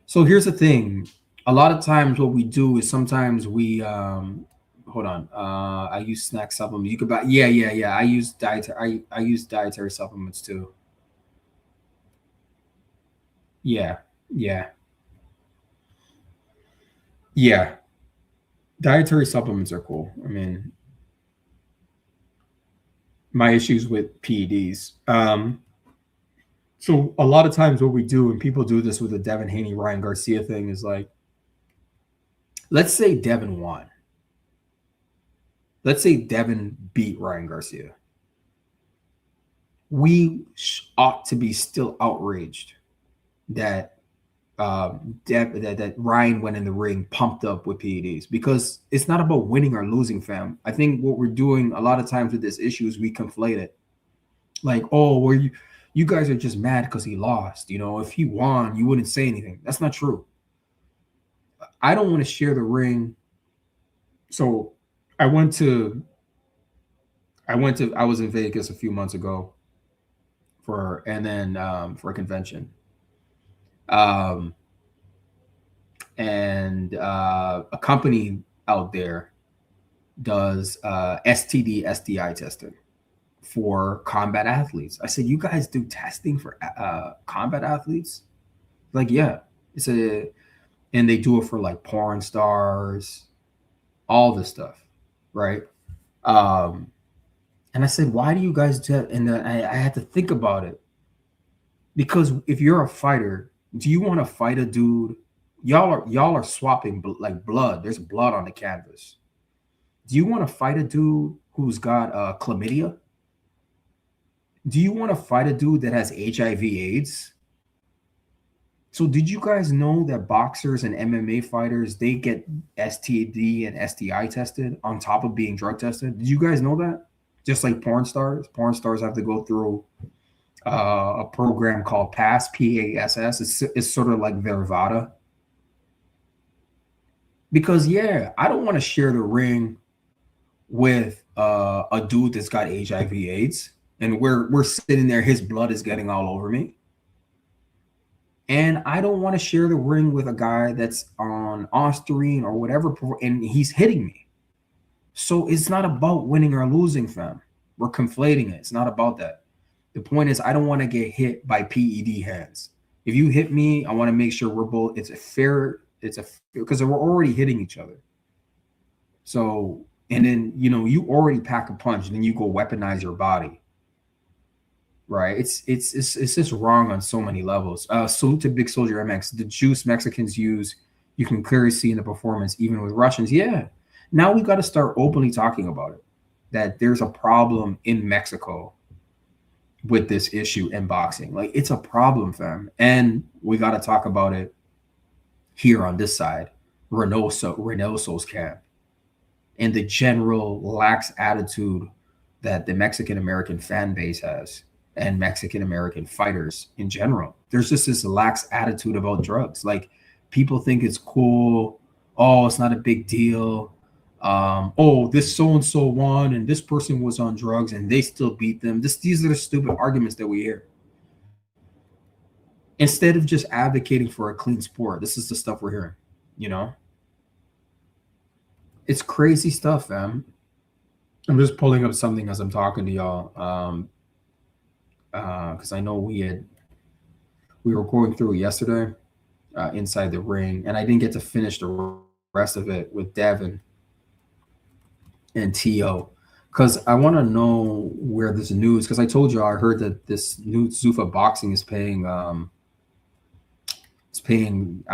[SPEAKER 1] So here's the thing. A lot of times what we do is sometimes we hold on. I use snack supplements. You could buy yeah. I use dietary supplements too. Yeah. Yeah. Dietary supplements are cool. I mean, my issues with PEDs. So a lot of times what we do, and people do this with the Devin Haney, Ryan Garcia thing, is like, let's say Devin won. Let's say Devin beat Ryan Garcia. We ought to be still outraged that that Ryan went in the ring pumped up with PEDs, because it's not about winning or losing, fam. I think what we're doing a lot of times with this issue is we conflate it. Like, oh, well, you guys are just mad because he lost. You know, if he won, you wouldn't say anything. That's not true. I don't want to share the ring. So I was in Vegas a few months ago for a convention. And a company out there does STD, STI testing for combat athletes. I said, you guys do testing for combat athletes? Like, yeah. And they do it for like porn stars, all this stuff, right? And I said, why do you guys do that? And I had to think about it. Because if you're a fighter, do you want to fight a dude? Y'all are swapping like blood. There's blood on the canvas. Do you want to fight a dude who's got chlamydia? Do you want to fight a dude that has HIV/AIDS? So did you guys know that boxers and MMA fighters, they get STD and STI tested on top of being drug tested? Did you guys know that? Just like porn stars. Porn stars have to go through a program called PASS, PASS. It's sort of like Vervada. Because, yeah, I don't want to share the ring with a dude that's got HIV/AIDS, and we're sitting there, his blood is getting all over me. And I don't want to share the ring with a guy that's on Ostarine or whatever, and he's hitting me. So it's not about winning or losing, fam. We're conflating it. It's not about that. The point is, I don't want to get hit by PED hands. If you hit me, I want to make sure we're both, because we're already hitting each other. So, and then, you already pack a punch, and then you go weaponize your body. Right? It's just wrong on so many levels. Salute to Big Soldier MX. The juice Mexicans use, you can clearly see in the performance, even with Russians. Yeah. Now we got to start openly talking about it, that there's a problem in Mexico with this issue in boxing. Like, it's a problem, fam. And we got to talk about it here on this side, Reynoso's camp, and the general lax attitude that the Mexican-American fan base has, and Mexican-American fighters in general. There's just this lax attitude about drugs. Like, people think it's cool. Oh, it's not a big deal. Oh, this so-and-so won, and this person was on drugs, and they still beat them. These are the stupid arguments that we hear. Instead of just advocating for a clean sport, this is the stuff we're hearing, It's crazy stuff, fam. I'm just pulling up something as I'm talking to y'all. Because I know we were going through it yesterday inside the ring, and I didn't get to finish the rest of it with Devin and T.O. because I want to know where this news, because I told you I heard that this new Zuffa Boxing is paying I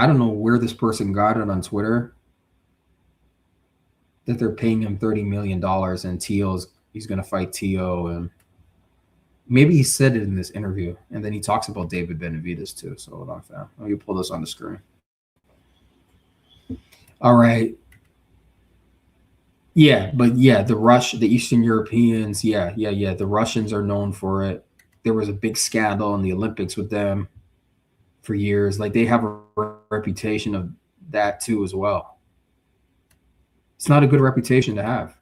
[SPEAKER 1] don't know where this person got it on Twitter, that they're paying him $30 million, and he's going to fight T.O. and Maybe he said it in this interview, and then he talks about David Benavidez too. So hold on, fam. Let me pull this on the screen. All right. Yeah, but yeah, the Eastern Europeans, the Russians are known for it. There was a big scandal in the Olympics with them for years. Like they have a reputation of that too as well. It's not a good reputation to have.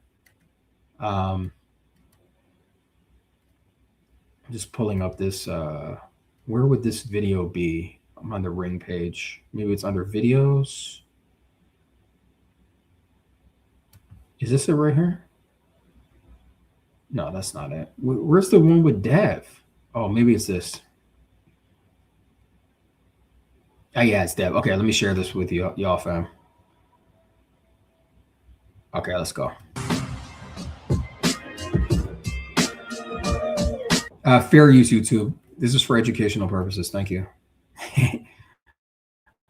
[SPEAKER 1] I'm just pulling up this. Where would this video be? I'm on the Ring page. Maybe it's under videos. Is this it right here? No, that's not it. Where's the one with Dev? Oh, maybe it's this. Oh, yeah, it's Dev. Okay, let me share this with you, y'all, fam. Okay, let's go. Fair use, YouTube. This is for educational purposes. Thank you.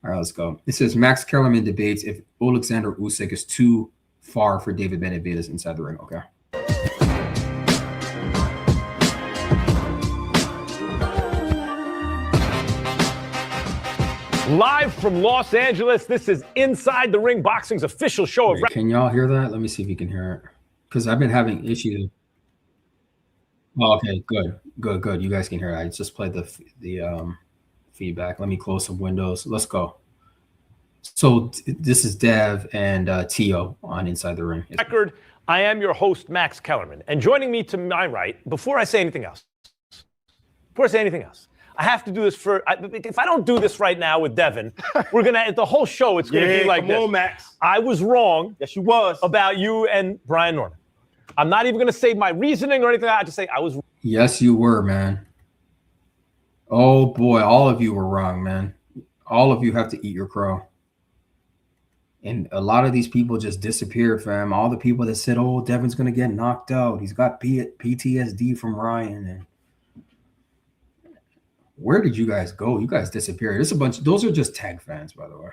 [SPEAKER 1] All right, let's go. It says Max Kellerman debates if Alexander Usyk is too far for David Benavidez inside the ring. Okay.
[SPEAKER 2] Live from Los Angeles, this is Inside the Ring Boxing's official show.
[SPEAKER 1] Wait, can y'all hear that? Let me see if you can hear it. Because I've been having issues. Oh, okay, good. You guys can hear it. I just played the feedback. Let me close some windows. Let's go. So this is Dev and Tio on Inside the Ring.
[SPEAKER 2] Record. I am your host, Max Kellerman. And joining me to my right, before I say anything else, I have to do this if I don't do this right now with Devin, we're going to, the whole show, it's going to be like this.
[SPEAKER 3] Come on, Max.
[SPEAKER 2] I was wrong.
[SPEAKER 3] Yes, you was.
[SPEAKER 2] About you and Brian Norman. I'm not even going to say my reasoning or anything. I just say I was wrong.
[SPEAKER 1] Yes, you were, man. Oh, boy. All of you were wrong, man. All of you have to eat your crow. And a lot of these people just disappeared, fam. All the people that said, oh, Devin's going to get knocked out. He's got PTSD from Ryan. And where did you guys go? You guys disappeared. There's a bunch. Those are just tag fans, by the way.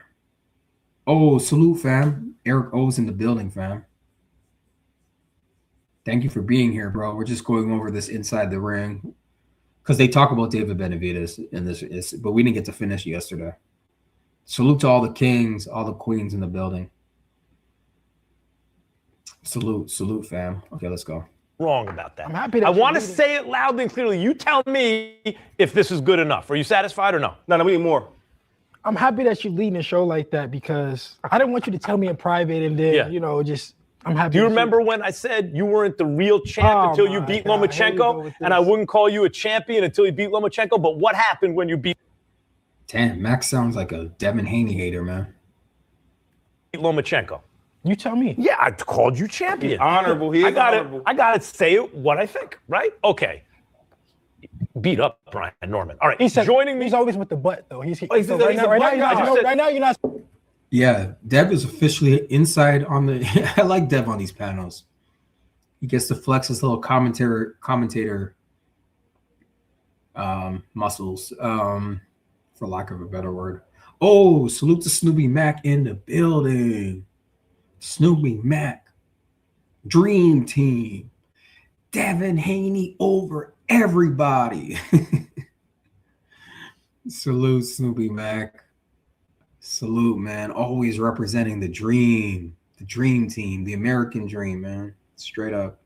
[SPEAKER 1] Oh, salute, fam. Eric O's in the building, fam. Thank you for being here, bro. We're just going over this Inside the Ring because they talk about David Benavidez in this, but we didn't get to finish yesterday. Salute to all the kings, all the queens in the building. Salute, fam. Okay, let's go.
[SPEAKER 2] Wrong about that.
[SPEAKER 3] I'm happy that
[SPEAKER 2] I want to say it loudly and clearly. You tell me if this is good enough. Are you satisfied or no?
[SPEAKER 3] No, we need more.
[SPEAKER 4] I'm happy that you're leading a show like that because I didn't want you to tell me in private and then, I'm happy.
[SPEAKER 2] Do you remember when I said you weren't the real champ until you beat Lomachenko? And I wouldn't call you a champion until you beat Lomachenko. But what happened when you beat?
[SPEAKER 1] Damn, Max sounds like a Devin Haney hater, man.
[SPEAKER 2] Lomachenko.
[SPEAKER 4] You tell me.
[SPEAKER 2] Yeah, I called you champion.
[SPEAKER 3] He's honorable. He is honorable.
[SPEAKER 2] I got to say what I think, right? Okay. Beat up Brian Norman. All right,
[SPEAKER 4] he's
[SPEAKER 2] joining me.
[SPEAKER 4] He's always with the butt, though.
[SPEAKER 2] Right
[SPEAKER 4] now, you're not.
[SPEAKER 1] Yeah, Dev is officially inside on the. I like Dev on these panels. He gets to flex his little commentator muscles, for lack of a better word. Oh, salute to Snoopy Mac in the building. Snoopy Mac, Dream Team, Devin Haney over everybody. Salute, Snoopy Mac. Salute, man. Always representing the dream team, the American dream, man. Straight up.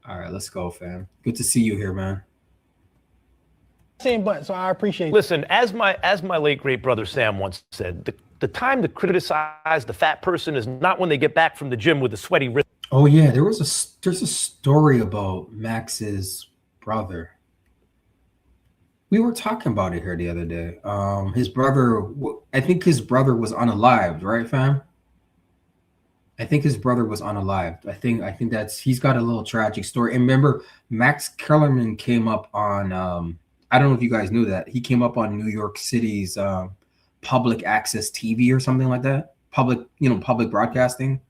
[SPEAKER 1] All right, let's go, fam. Good to see you here, man.
[SPEAKER 4] Same button, so I appreciate it.
[SPEAKER 2] Listen, as my late great brother Sam once said, the time to criticize the fat person is not when they get back from the gym with a sweaty wrist.
[SPEAKER 1] Oh yeah, there's a story about Max's brother. We were talking about it here the other day. His brother, I think his brother was unalived, right, fam? I think his brother was unalived. I think he's got a little tragic story. And remember, Max Kellerman came up on I don't know if you guys knew that. He came up on New York City's public access TV or something like that. Public broadcasting.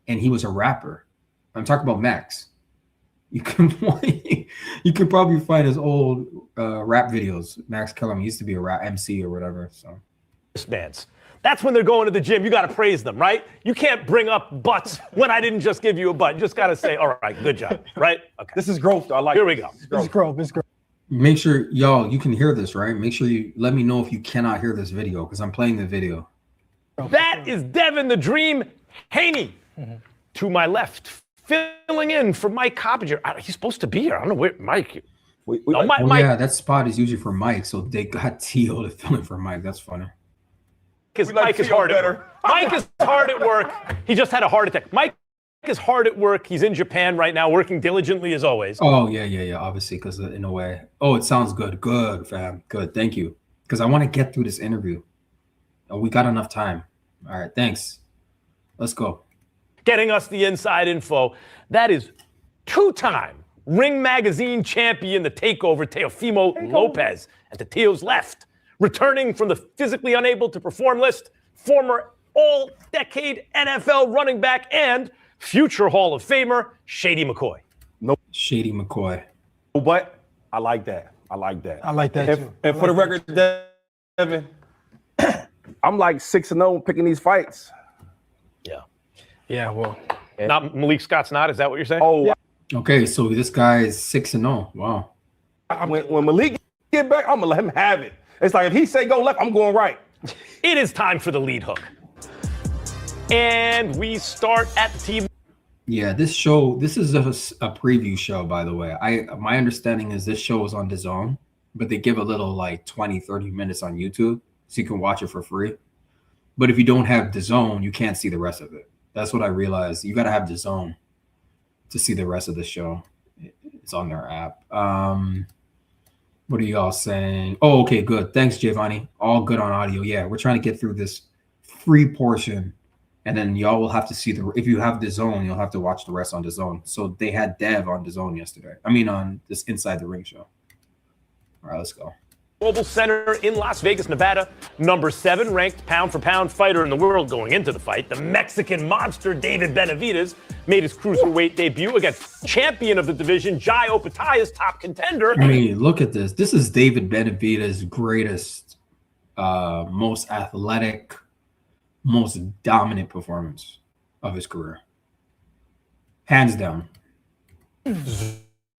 [SPEAKER 1] And he was a rapper. I'm talking about Max. You can probably find his old rap videos. Max Kellerman used to be a rap MC or whatever. So
[SPEAKER 2] Wristbands. That's when they're going to the gym. You got to praise them, right? You can't bring up butts when I didn't just give you a butt. You just got to say, all right, good job, right? Okay.
[SPEAKER 3] This is growth, though. I like
[SPEAKER 2] Here we go.
[SPEAKER 4] It's growth. It's growth.
[SPEAKER 1] Make sure, y'all, you can hear this, right? Make sure you let me know if you cannot hear this video because I'm playing the video.
[SPEAKER 2] That is Devin the Dream Haney to my left, filling in for Mike Coppinger. He's supposed to be here. I don't know where Mike.
[SPEAKER 1] Mike. Yeah, that spot is usually for Mike, so they got T.O. to fill in for Mike. That's funny.
[SPEAKER 2] Mike is hard at work. Mike is hard at work. He just had a heart attack. Mike is hard at work. He's in Japan right now, working diligently as always.
[SPEAKER 1] Oh, yeah. Obviously, because in a way. Oh, it sounds good. Good, fam. Good. Thank you. Because I want to get through this interview. Oh, we got enough time. All right. Thanks. Let's go.
[SPEAKER 2] Getting us the inside info. That is two-time Ring Magazine champion, the Takeover, Teofimo Lopez. And to Teo's left, returning from the physically unable to perform list, former all-decade NFL running back and future Hall of Famer, Shady McCoy.
[SPEAKER 3] No,
[SPEAKER 1] Shady McCoy.
[SPEAKER 3] But I like that. I like that.
[SPEAKER 4] I like that too.
[SPEAKER 3] And for the record, Devin, I'm like 6-0 picking these fights.
[SPEAKER 4] Yeah, well.
[SPEAKER 2] Not Malik Scott's not, is that what you're saying?
[SPEAKER 3] Oh, yeah.
[SPEAKER 1] Okay, so this guy is 6-0. Wow.
[SPEAKER 3] When Malik get back, I'm going to let him have it. It's like if he say go left, I'm going right.
[SPEAKER 2] It is time for the lead hook. And we start at T.
[SPEAKER 1] Yeah, this is a preview show, by the way. My understanding is this show is on DAZN, but they give a little like 20, 30 minutes on YouTube, so you can watch it for free. But if you don't have DAZN, you can't see the rest of it. That's what I realized. You got to have DAZN to see the rest of the show. It's on their app. What are y'all saying? Oh, okay, good. Thanks, Giovanni. All good on audio. Yeah, we're trying to get through this free portion, and then y'all will have to see if you have DAZN, you'll have to watch the rest on DAZN. So they had Dev on DAZN yesterday. I mean, on this Inside the Ring show. All right, let's go.
[SPEAKER 2] Global Center in Las Vegas, Nevada. Number 7 ranked pound-for-pound fighter in the world going into the fight. The Mexican monster David Benavidez made his cruiserweight debut against champion of the division, Jai Opetaya's top contender.
[SPEAKER 1] I mean, look at this. This is David Benavidez's greatest, most athletic, most dominant performance of his career. Hands down.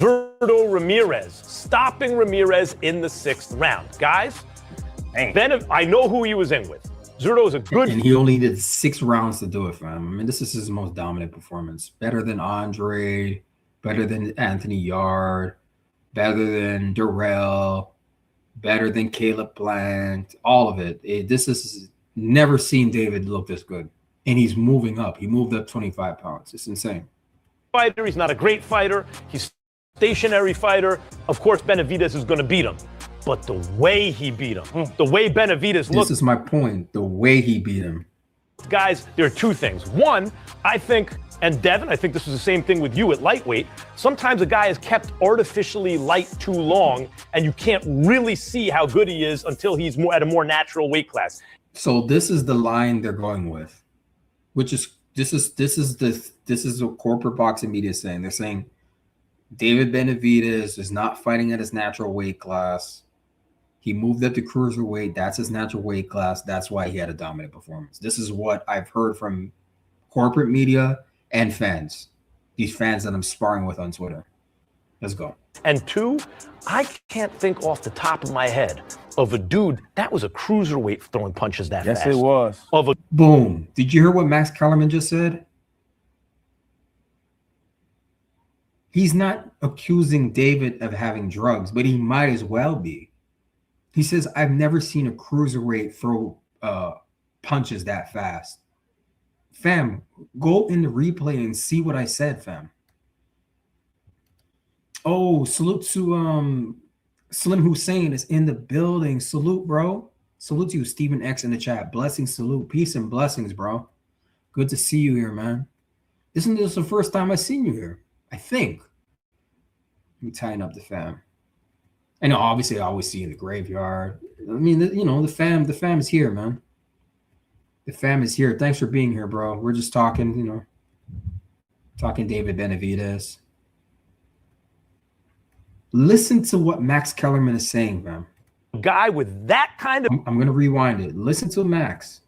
[SPEAKER 2] Zurdo Ramirez, stopping Ramirez in the 6th round. Guys, I know who he was in with. Zurdo is a good...
[SPEAKER 1] And he only did 6 rounds to do it, fam. I mean, this is his most dominant performance. Better than Andre, better than Anthony Yard, better than Durrell, better than Caleb Plant, all of it. This is never seen David look this good. And he's moving up. He moved up 25 pounds. It's insane.
[SPEAKER 2] Fighter. He's not a great fighter. He's stationary fighter. Of course, Benavidez is going to beat him. But the way he beat him, the way Benavidez looked.
[SPEAKER 1] This is my point. The way he beat him.
[SPEAKER 2] Guys, there are 2 things. One, I think, and Devin, I think this was the same thing with you at lightweight. Sometimes a guy is kept artificially light too long, and you can't really see how good he is until he's at a more natural weight class.
[SPEAKER 1] So this is the line they're going with, which is this is what corporate boxing media is saying. They're saying David Benavidez is not fighting at his natural weight class. He moved up to cruiserweight. That's his natural weight class. That's why he had a dominant performance. This is what I've heard from corporate media and fans. These fans that I'm sparring with on Twitter. Let's go.
[SPEAKER 2] And 2, I can't think off the top of my head of a dude that was a cruiserweight throwing punches that fast.
[SPEAKER 3] Yes, it was.
[SPEAKER 1] Boom. Did you hear what Max Kellerman just said? He's not accusing David of having drugs, but he might as well be. He says, I've never seen a cruiserweight throw punches that fast. Fam, go in the replay and see what I said, fam. Oh, salute to Slim Hussein is in the building. Salute, bro. Salute to you, Stephen X in the chat. Blessings, salute. Peace and blessings, bro. Good to see you here, man. Isn't this the first time I've seen you here? I think. Let me tighten up the fam. I know, obviously, I always see you in the graveyard. I mean, the fam is here, man. The fam is here. Thanks for being here, bro. We're just talking, talking David Benavidez. Listen to what Max Kellerman is saying, man.
[SPEAKER 2] Guy with that kind of...
[SPEAKER 1] I'm going to rewind it. Listen to Max.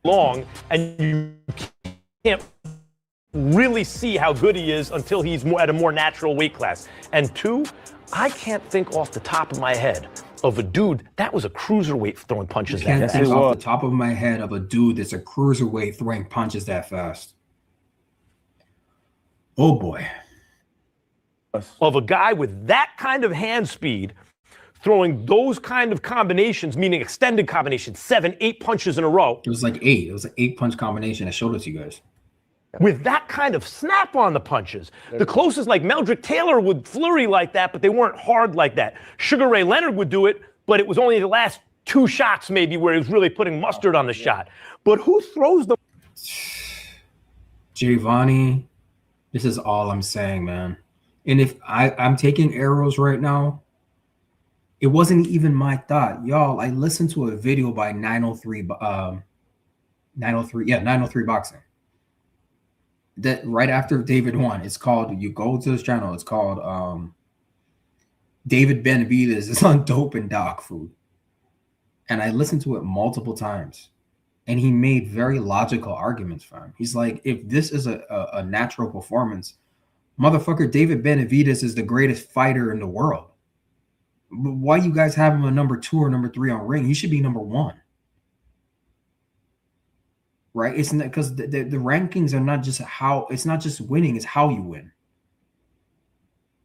[SPEAKER 2] long, and you can't really see how good he is until he's at a more natural weight class. And two, I can't think off the top of my head of a dude that was a cruiserweight throwing punches that fast.
[SPEAKER 1] Can't think off the top of my head of a dude that's a cruiserweight throwing punches that fast. Oh boy.
[SPEAKER 2] Of a guy with that kind of hand speed throwing those kind of combinations, meaning extended combinations, 7, 8 punches in a row.
[SPEAKER 1] It was like 8. It was an 8-punch combination. I showed it to you guys.
[SPEAKER 2] With that kind of snap on the punches. The closest, like Meldrick Taylor would flurry like that, but they weren't hard like that. Sugar Ray Leonard would do it, but it was only the last 2 shots maybe where he was really putting mustard on the shot. But who throws the...
[SPEAKER 1] Giovanni, this is all I'm saying, man. And if I'm taking arrows right now, it wasn't even my thought. Y'all, I listened to a video by 903 Boxing. That right after David won, it's called, you go to his channel, it's called David Benavidez is on dope and dog food. And I listened to it multiple times. And he made very logical arguments for him. He's like, if this is a natural performance, motherfucker, David Benavidez is the greatest fighter in the world. Why you guys have him a number 2 or number 3 on ring? He should be number 1. Right? It's not because the rankings are not just how, it's not just winning, it's how you win.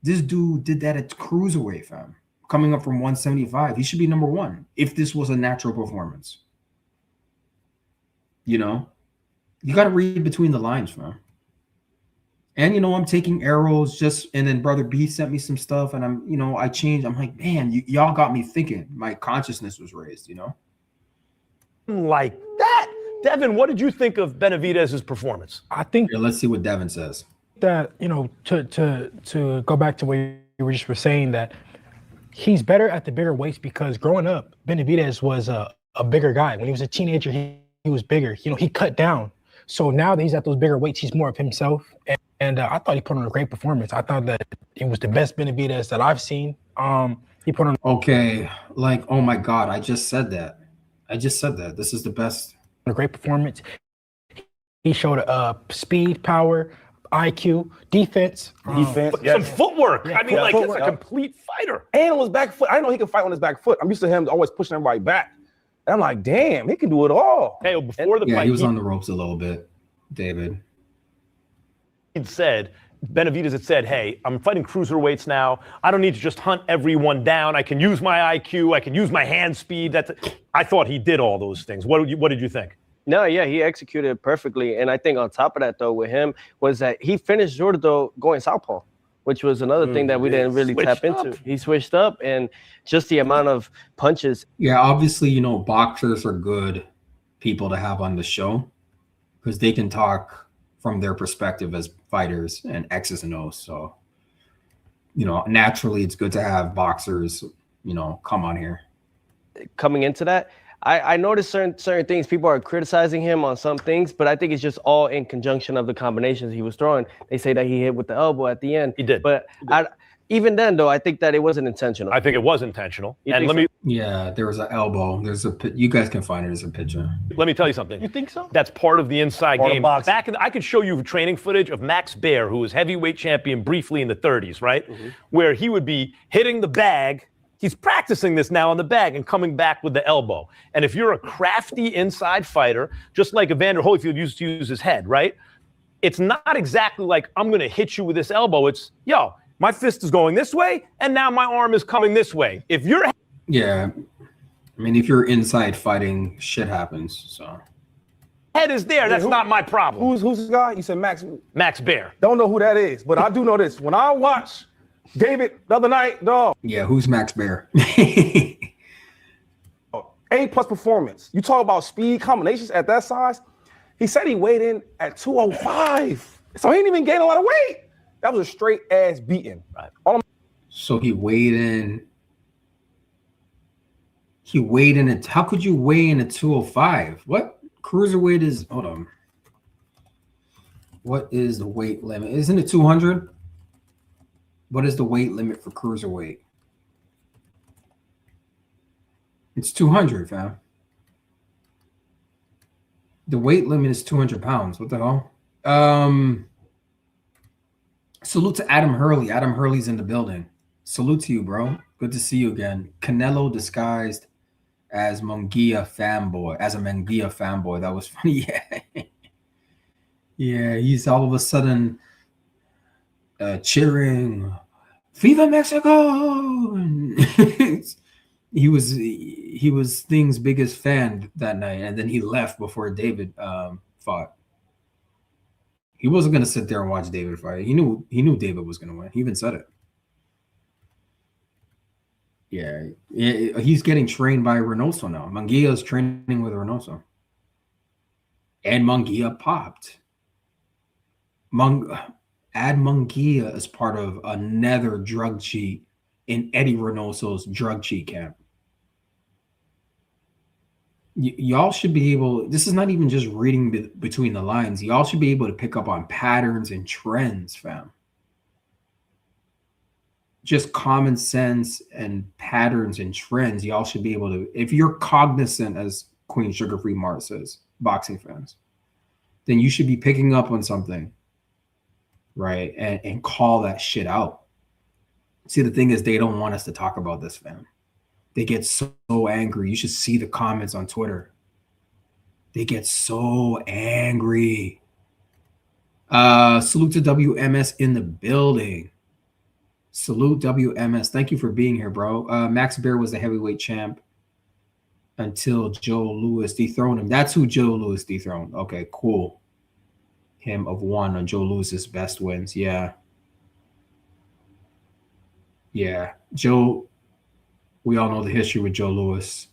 [SPEAKER 1] This dude did that at cruiserweight, fam. Coming up from 175. He should be number 1 if this was a natural performance. You know? You got to read between the lines, fam. And, you know, I'm taking arrows and then Brother B sent me some stuff and I changed. I'm like, man, y'all got me thinking. My consciousness was raised, you know?
[SPEAKER 2] Like that. Devin, what did you think of Benavidez's performance?
[SPEAKER 4] I think
[SPEAKER 1] let's see what Devin says.
[SPEAKER 4] That, you know, to go back to what you were saying, that he's better at the bigger weights because growing up, Benavidez was a bigger guy. When he was a teenager, he was bigger. You know, he cut down. So now that he's at those bigger weights, he's more of himself. And I thought he put on a great performance. I thought that it was the best Benavidez that I've seen. He put on.
[SPEAKER 1] Okay, like, oh my God, I just said that. This is the best.
[SPEAKER 4] A great performance. He showed speed, power, IQ, defense.
[SPEAKER 2] Some footwork. Yeah, I mean, like, it's a complete fighter.
[SPEAKER 3] And on his back foot. I didn't know he could fight on his back foot. I'm used to him always pushing everybody back. And I'm like, damn, he can do it all.
[SPEAKER 2] Hey, before the fight,
[SPEAKER 1] he was on the ropes a little bit, David.
[SPEAKER 2] Benavidez had said, hey, I'm fighting cruiserweights now. I don't need to just hunt everyone down. I can use my IQ. I can use my hand speed. I thought he did all those things. What did you think?
[SPEAKER 5] No, yeah, he executed it perfectly. And I think on top of that, though, with him, was that he finished Zurdo going southpaw, which was another thing that we didn't really tap into. He switched up, and just the amount of punches.
[SPEAKER 1] Yeah, obviously, you know, boxers are good people to have on the show because they can talk from their perspective as fighters and X's and O's. So, you know, naturally, it's good to have boxers, you know, come on here.
[SPEAKER 5] Coming into that, I noticed certain things. People are criticizing him on some things, but I think it's just all in conjunction of the combinations he was throwing. They say that he hit with the elbow at the end.
[SPEAKER 2] He did.
[SPEAKER 5] But even then, though, I think that it wasn't intentional.
[SPEAKER 2] I think it was intentional.
[SPEAKER 1] Yeah, there was an elbow. You guys can find it as a picture.
[SPEAKER 2] Let me tell you something.
[SPEAKER 4] You think so?
[SPEAKER 2] That's part of the inside game. I could show you training footage of Max Baer, who was heavyweight champion briefly in the 30s, right? Mm-hmm. Where he would be hitting the bag. He's practicing this now on the bag and coming back with the elbow. And if you're a crafty inside fighter, just like Evander Holyfield used to use his head, right? It's not exactly like, I'm going to hit you with this elbow. It's, yo, my fist is going this way, and now my arm is coming this way. If you're...
[SPEAKER 1] Yeah. I mean, if you're inside fighting, shit happens, so...
[SPEAKER 2] Head is there. That's not my problem.
[SPEAKER 3] Who's this guy? You said Max
[SPEAKER 2] Baer.
[SPEAKER 3] Don't know who that is, but I do know this. When I watch David the other night, dog.
[SPEAKER 1] Yeah, who's Max Baer?
[SPEAKER 3] A+ performance. You talk about speed combinations at that size. He said he weighed in at 205. So he didn't even gain a lot of weight. That was a straight ass beating. Right.
[SPEAKER 1] So he weighed in. How could you weigh in at 205? What cruiserweight is? Hold on. What is the weight limit? Isn't it 200? What is the weight limit for cruiserweight? It's 200, fam. The weight limit is 200 pounds. What the hell? Salute to Adam Hurley. Adam Hurley's in the building. Salute to you, bro. Good to see you again. Canelo disguised as Munguia fanboy. As a Munguia fanboy. That was funny. Yeah. Yeah, he's all of a sudden cheering, "Viva Mexico!" he was Sting's biggest fan that night, and then he left before David fought. He wasn't gonna sit there and watch David fight. He knew David was gonna win. He even said it. Yeah, he's getting trained by Reynoso now. Munguia's training with Reynoso, and Munguia popped. Add Munguia as part of another drug cheat in Eddie Reynoso's drug cheat camp. Y'all should be able, this is not even just reading between the lines. Y'all should be able to pick up on patterns and trends, fam. Just common sense and patterns and trends. Y'all should be able to, if you're cognizant, as Queen Sugar Free Mart says, boxing fans, then you should be picking up on something. Right, and call that shit out. See, the thing is, they don't want us to talk about this, fam. They get so angry. You should see the comments on Twitter. They get so angry. Salute to WMS in the building. Salute WMS. Thank you for being here, bro. Max Bear was the heavyweight champ until Joe Louis dethroned him. That's who Joe Louis dethroned. Okay, cool. Him of one on Joe Louis's best wins. Yeah. Joe, we all know the history with Joe Louis.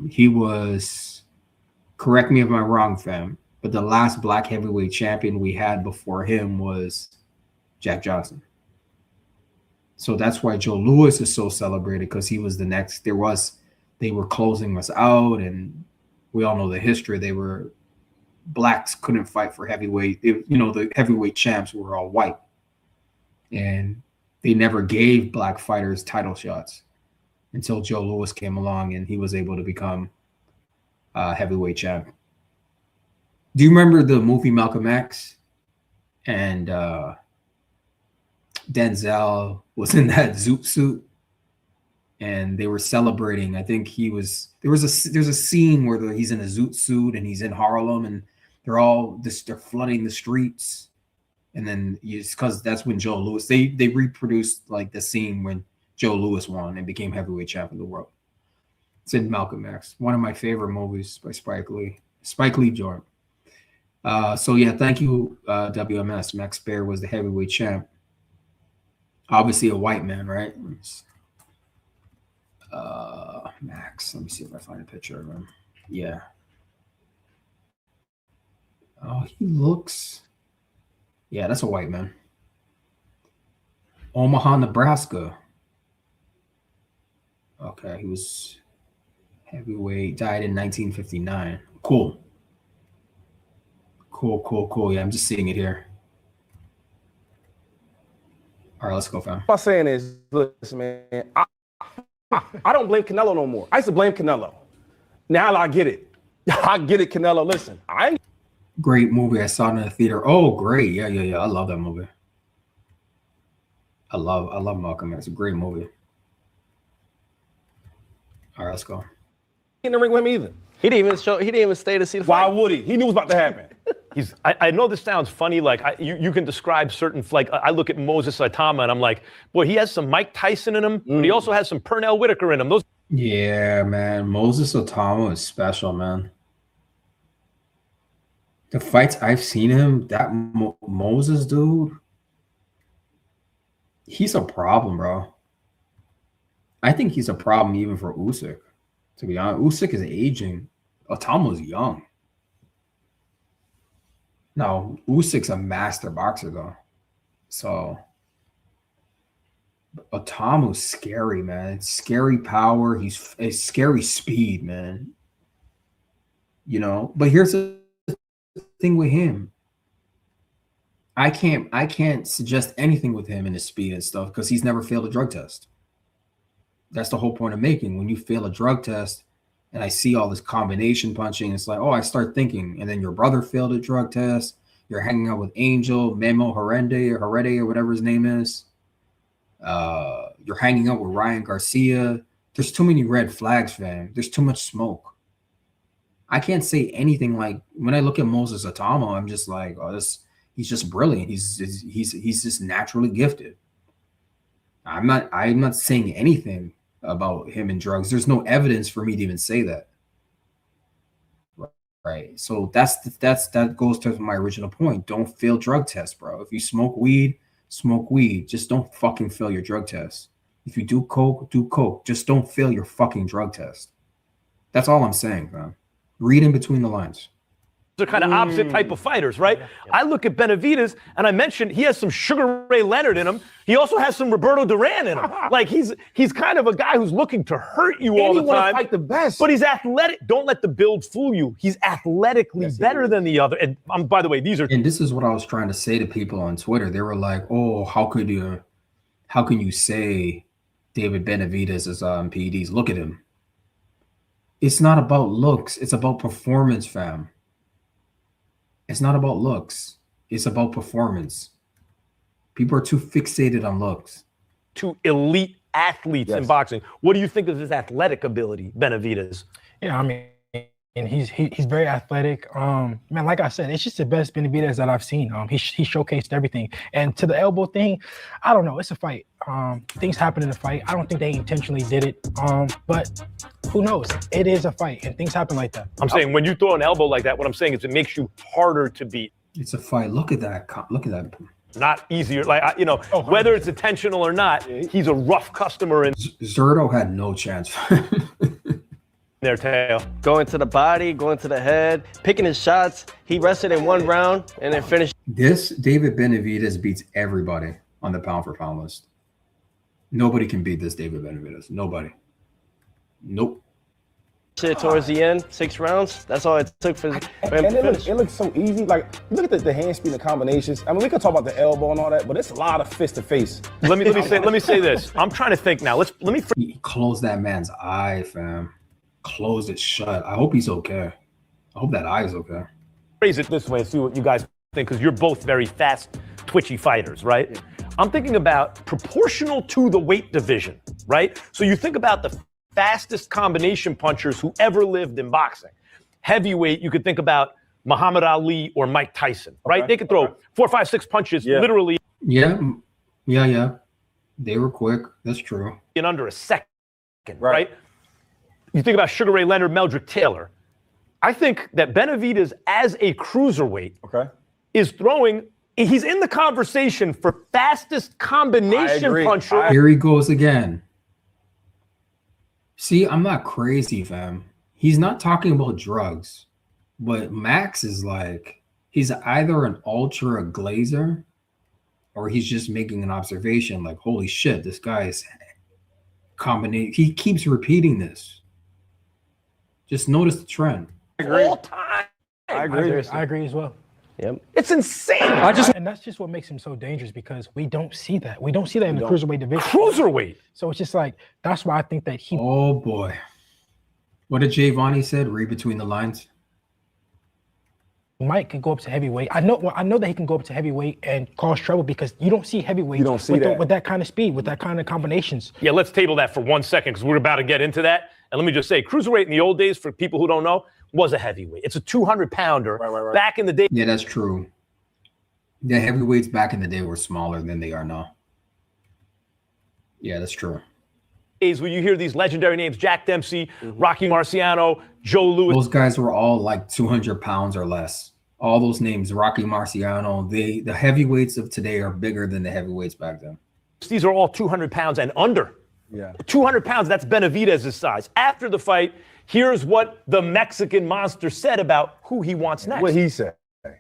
[SPEAKER 1] He was, correct me if I'm wrong, fam, but the last black heavyweight champion we had before him was Jack Johnson. So that's why Joe Louis is so celebrated, because he was the next. They were closing us out, and we all know the history. Blacks couldn't fight for heavyweight. The heavyweight champs were all white, and they never gave black fighters title shots until Joe Louis came along, and he was able to become heavyweight champ. Do you remember the movie Malcolm X? And Denzel was in that zoot suit, and they were celebrating. I think there's a scene where he's in a zoot suit and he's in Harlem, and they're flooding the streets. And then because that's when Joe Louis, they reproduced like the scene when Joe Louis won and became heavyweight champ of the world. It's in Malcolm X, one of my favorite movies by Spike Lee joint. So yeah, thank you, WMS. Max Baer was the heavyweight champ. Obviously a white man, right? Max, let me see if I find a picture of him. Yeah. Oh, he looks, yeah, that's a white man. Omaha, Nebraska. Okay, he was heavyweight, died in 1959. Cool. Yeah, I'm just seeing it here. All right, let's go, fam.
[SPEAKER 3] What I'm saying is, listen, man, I don't blame Canelo no more. I used to blame Canelo. Now I get it. I get it, Canelo. Listen,
[SPEAKER 1] Great movie. I saw it in the theater. Oh, great. Yeah. I love that movie. I love Malcolm X. It's a great movie. All right, let's go.
[SPEAKER 3] in the ring with him either.
[SPEAKER 5] He didn't even stay to see the fight.
[SPEAKER 3] Why would he? He knew what was about to happen.
[SPEAKER 2] I know this sounds funny, like you can describe certain, like I look at Moses Saitama and I'm like, boy, he has some Mike Tyson in him, but he also has some Pernell Whitaker in him.
[SPEAKER 1] Yeah, man. Moses Saitama is special, man. The fights I've seen him, that Moses dude, he's a problem, bro. I think he's a problem even for Usyk, to be honest. Usyk is aging. Otama's young. No, Usyk's a master boxer, though. So, Otama's scary, man. It's scary power. It's scary speed, man. You know, but here's the thing with him. I can't suggest anything with him in his speed and stuff because he's never failed a drug test. That's the whole point of making. When you fail a drug test, and I see all this combination punching. It's like, oh, I start thinking, and then your brother failed a drug test. You're hanging out with Angel, Memo Herende or whatever his name is. You're hanging out with Ryan Garcia. There's too many red flags, fam. There's too much smoke. I can't say anything like when I look at Moses Atamo, I'm just like, oh, he's just brilliant. He's just naturally gifted. I'm not saying anything about him and drugs. There's no evidence for me to even say that. Right. So that goes to my original point. Don't fail drug tests, bro. If you smoke weed, smoke weed. Just don't fucking fail your drug test. If you do coke, do coke. Just don't fail your fucking drug test. That's all I'm saying, man. Read in between the lines.
[SPEAKER 2] They're kind of opposite type of fighters, right? I look at Benavidez, and I mentioned he has some Sugar Ray Leonard in him. He also has some Roberto Duran in him. Like he's kind of a guy who's looking to hurt you all the time.
[SPEAKER 3] Fight the best,
[SPEAKER 2] but he's athletic. Don't let the build fool you. He's athletically better than the other. And by the way, these are.
[SPEAKER 1] And this is what I was trying to say to people on Twitter. They were like, "Oh, how can you say David Benavidez is on PEDs? Look at him." It's not about looks. It's about performance, fam. It's not about looks. It's about performance. People are too fixated on looks.
[SPEAKER 2] Two elite athletes in boxing. What do you think of his athletic ability, Benavidez?
[SPEAKER 4] Yeah, I mean, and he's very athletic. Man, like I said, it's just the best Benavidez that I've seen. He showcased everything. And to the elbow thing, I don't know. It's a fight. Things happen in the fight. I don't think they intentionally did it. But who knows? It is a fight, and things happen like that.
[SPEAKER 2] I'm saying when you throw an elbow like that, what I'm saying is it makes you harder to beat.
[SPEAKER 1] It's a fight. Look at that. Look at that.
[SPEAKER 2] Not easier. Like, whether it's intentional or not, he's a rough customer. And
[SPEAKER 1] Zurdo had no chance.
[SPEAKER 2] Their tail.
[SPEAKER 5] Going to the body, going to the head, picking his shots. He rested in one round and then finished.
[SPEAKER 1] This David Benavidez beats everybody on the pound for pound list. Nobody can beat this David Benavidez. Nobody. Nope.
[SPEAKER 5] Shit towards the end, 6 rounds. That's all it took for him to finish.
[SPEAKER 3] It looks so easy. Like, you look at the hand speed and combinations. I mean, we could talk about the elbow and all that, but it's a lot of fist to face.
[SPEAKER 2] Let me say this. I'm trying to think now. Let me
[SPEAKER 1] close that man's eye, fam. Close it shut. I hope he's okay. I hope that eye is okay.
[SPEAKER 2] Phrase it this way and see what you guys think, because you're both very fast, twitchy fighters, right? Yeah. I'm thinking about proportional to the weight division, right? So you think about the fastest combination punchers who ever lived in boxing. Heavyweight, you could think about Muhammad Ali or Mike Tyson, right? They could throw 4, 5, 6 punches literally.
[SPEAKER 1] Yeah. They were quick. That's true.
[SPEAKER 2] In under a second, right? You think about Sugar Ray Leonard, Meldrick Taylor. I think that Benavidez, as a cruiserweight, is throwing. He's in the conversation for fastest combination puncher.
[SPEAKER 1] Here he goes again. See, I'm not crazy, fam. He's not talking about drugs, but Max is like, he's either an ultra glazer or he's just making an observation like, holy shit, this guy is combination. He keeps repeating this. Just notice the trend.
[SPEAKER 2] I agree. All time.
[SPEAKER 3] I agree.
[SPEAKER 4] I agree as well.
[SPEAKER 5] Yep.
[SPEAKER 2] It's insane.
[SPEAKER 4] And that's just what makes him so dangerous, because we don't see that. We don't see that in the cruiserweight division.
[SPEAKER 2] Cruiserweight.
[SPEAKER 4] So it's just like, that's why I think that he.
[SPEAKER 1] Oh boy. What did Giovanni said? Read between the lines.
[SPEAKER 4] Mike can go up to heavyweight. I know that he can go up to heavyweight and cause trouble, because you don't see heavyweight with that kind of speed, with that kind of combinations.
[SPEAKER 2] Yeah, let's table that for 1 second, because we're about to get into that. And let me just say, cruiserweight in the old days, for people who don't know, was a heavyweight. It's a 200-pounder. Right. Back in the day.
[SPEAKER 1] Yeah, that's true. The heavyweights back in the day were smaller than they are now. Yeah, that's true.
[SPEAKER 2] When you hear these legendary names, Jack Dempsey, Rocky Marciano, Joe Louis.
[SPEAKER 1] Those guys were all like 200 pounds or less. All those names, Rocky Marciano, the heavyweights of today are bigger than the heavyweights back then.
[SPEAKER 2] These are all 200 pounds and under. Yeah. 200 pounds, that's Benavidez's size. After the fight, here's what the Mexican monster said about who he wants next.
[SPEAKER 3] What he said.
[SPEAKER 6] I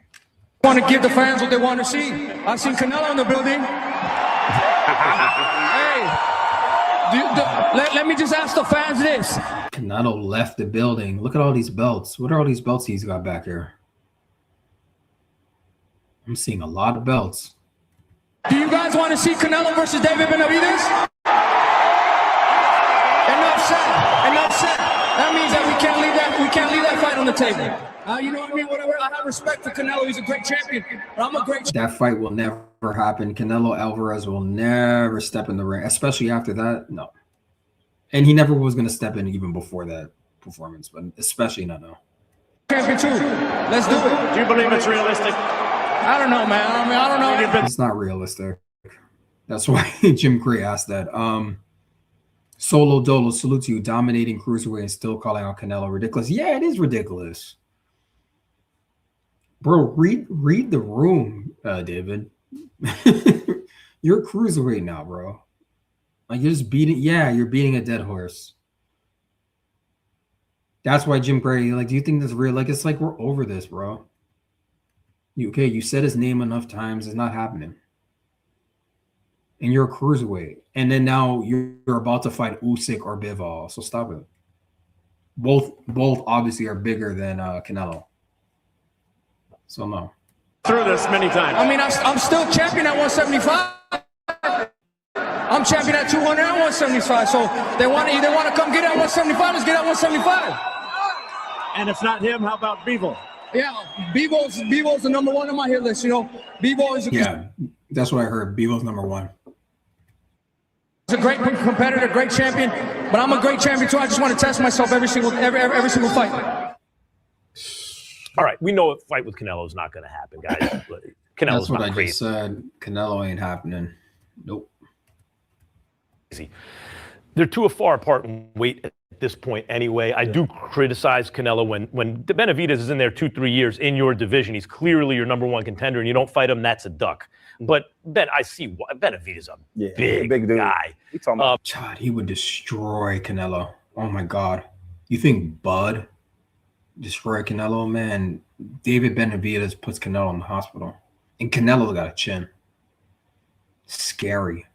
[SPEAKER 6] want to give the fans what they want to see. I've seen Canelo in the building. Let me just ask the fans this.
[SPEAKER 1] Canelo left the building. Look at all these belts. What are all these belts he's got back here? I'm seeing a lot of belts.
[SPEAKER 6] Do you guys want to see Canelo versus David Benavidez? Enough said. That means that we can't. we can't leave that fight on the table. You know what I mean? Whatever. I have respect for Canelo. He's a great champion. But I'm a great
[SPEAKER 1] That fight will never happen. Canelo Alvarez will never step in the ring, especially after that. No. And he never was going to step in even before that performance, but especially not now.
[SPEAKER 6] champion too. Let's do it.
[SPEAKER 2] Do you believe it's realistic?
[SPEAKER 6] I don't know, man. I mean, I don't know.
[SPEAKER 1] It's not realistic. That's why Jim Gray asked that. Solo Dolo, salute to you, dominating cruiserweight and still calling out Canelo ridiculous. Yeah, it is ridiculous. Bro, read the room, David. You're a cruiserweight now, bro. Like you're just beating, you're beating a dead horse. That's why Jim Gray, like, do you think that's real? Like, it's like we're over this, bro. You said his name enough times, it's not happening. And you're a cruiserweight. And then now you're about to fight Usyk or Bivol. So stop it. Both obviously are bigger than Canelo. So no.
[SPEAKER 2] Through this many times.
[SPEAKER 6] I mean, I'm still champion at 175. I'm champion at 200 and 175. So they want to come get at 175. Let's get at 175.
[SPEAKER 2] And if not him, how about Bivol?
[SPEAKER 6] Yeah, Bivol's the number one on my hit list. You know, Bivol is
[SPEAKER 1] that's what I heard. Bivol's number one.
[SPEAKER 6] He's a great competitor, great champion. But I'm a great champion too. I just want to test myself every single fight.
[SPEAKER 2] All right, we know a fight with Canelo is not going to happen, guys. Canelo's
[SPEAKER 1] That's what
[SPEAKER 2] not
[SPEAKER 1] I
[SPEAKER 2] crazy.
[SPEAKER 1] just said. Canelo ain't happening. Nope.
[SPEAKER 2] They're too far apart in weight at this point anyway. I do criticize Canelo when Benavidez is in there 2-3 years in your division. He's clearly your number one contender, and you don't fight him, that's a duck. But I see Benavidez is a big
[SPEAKER 3] dude.
[SPEAKER 2] guy.
[SPEAKER 1] God, he would destroy Canelo. Oh my God. You think Bud destroy Canelo? Man, David Benavidez puts Canelo in the hospital. And Canelo got a chin. Scary.